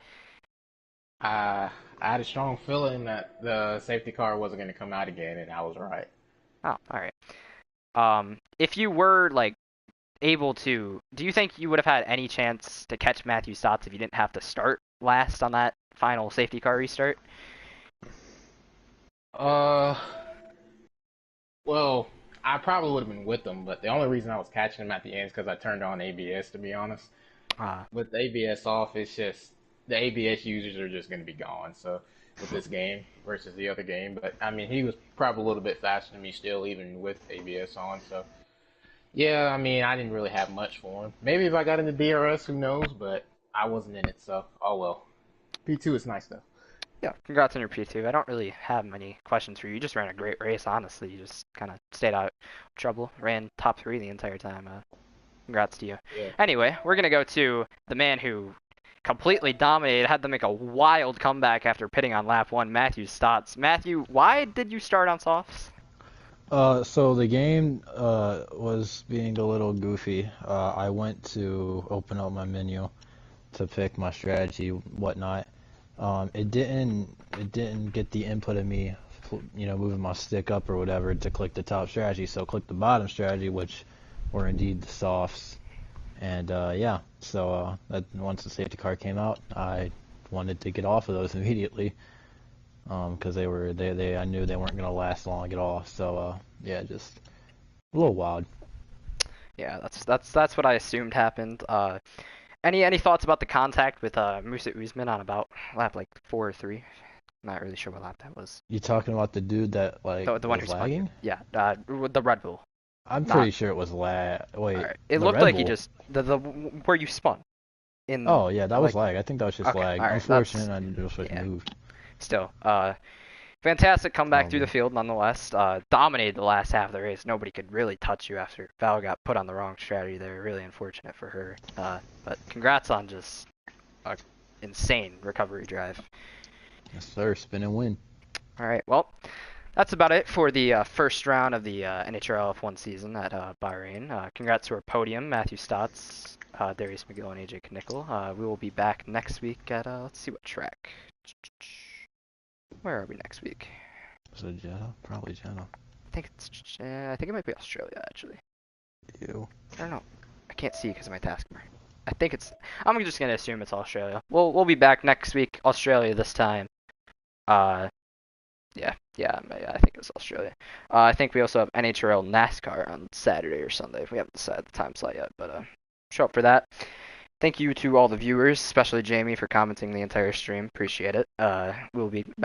I had a strong feeling that the safety car wasn't going to come out again, and I was right. Oh, all right. If you were like able to, do you think you would have had any chance to catch Matthew Stotts if you didn't have to start last on that final safety car restart? Uh, well, I probably would have been with them, but the only reason I was catching them at the end is because I turned on ABS, to be honest. Ah, With the ABS off, it's just the ABS users are just going to be gone. So with this game versus the other game, but I mean, he was probably a little bit faster than me still, even with ABS on. So yeah, I mean, I didn't really have much for him. Maybe if I got into DRS, who knows? But I wasn't in it, so oh well. P2 is nice though. yeah, congrats on your P2. I don't really have many questions for you. You just ran a great race, honestly. You just kind of stayed out of trouble, ran top 3 the entire time. Congrats to you. Yeah. Anyway, we're going to go to the man who completely dominated, had to make a wild comeback after pitting on lap 1, Matthew Stotts. Matthew, why did you start on softs? So the game was being a little goofy. I went to open up my menu to pick my strategy, whatnot. It didn't get the input of me, moving my stick up or whatever to click the top strategy. So click the bottom strategy, which were indeed the softs. And yeah, so once the safety car came out, I wanted to get off of those immediately. because I knew they weren't gonna last long at all. So yeah, just a little wild. Yeah, that's what I assumed happened. Any thoughts about the contact with Musa Usman on about lap like 4 or 3? Not really sure what lap that was. You talking about the dude that like The one who was spun you. lagging? Yeah, with the Red Bull. I'm Not. pretty sure it was lag. All Wait, right. It the looked Red like he Bull? just the where you spun in Oh yeah, that was like. lag. I think that was just Okay, lag. all right. That's Unfortunate, I just yeah. moved. Still, fantastic comeback through the Probably. field nonetheless. Dominated the last half of the race. Nobody could really touch you after Val got put on the wrong strategy there. Really unfortunate for her. But congrats on just a insane recovery drive. Yes, sir. Spin and win. All right, well, that's about it for the first round of the NHRL F1 season at Bahrain. Congrats to our podium, Matthew Stotts, Darius McGill, and AJ Knickel. We will be back next week at, let's see what track. Where are we next week? Was it Jeddah? Probably Jeddah. I think it might be Australia, actually. Ew. I don't know. I can't see because of my taskbar. I'm just going to assume it's Australia. We'll be back next week, Australia this time. Yeah, I think it's Australia. I think we also have NHRL NASCAR on Saturday or Sunday. We haven't decided the time slot yet, but show up for that. Thank you to all the viewers, especially Jamie, for commenting the entire stream. Appreciate it. We'll be back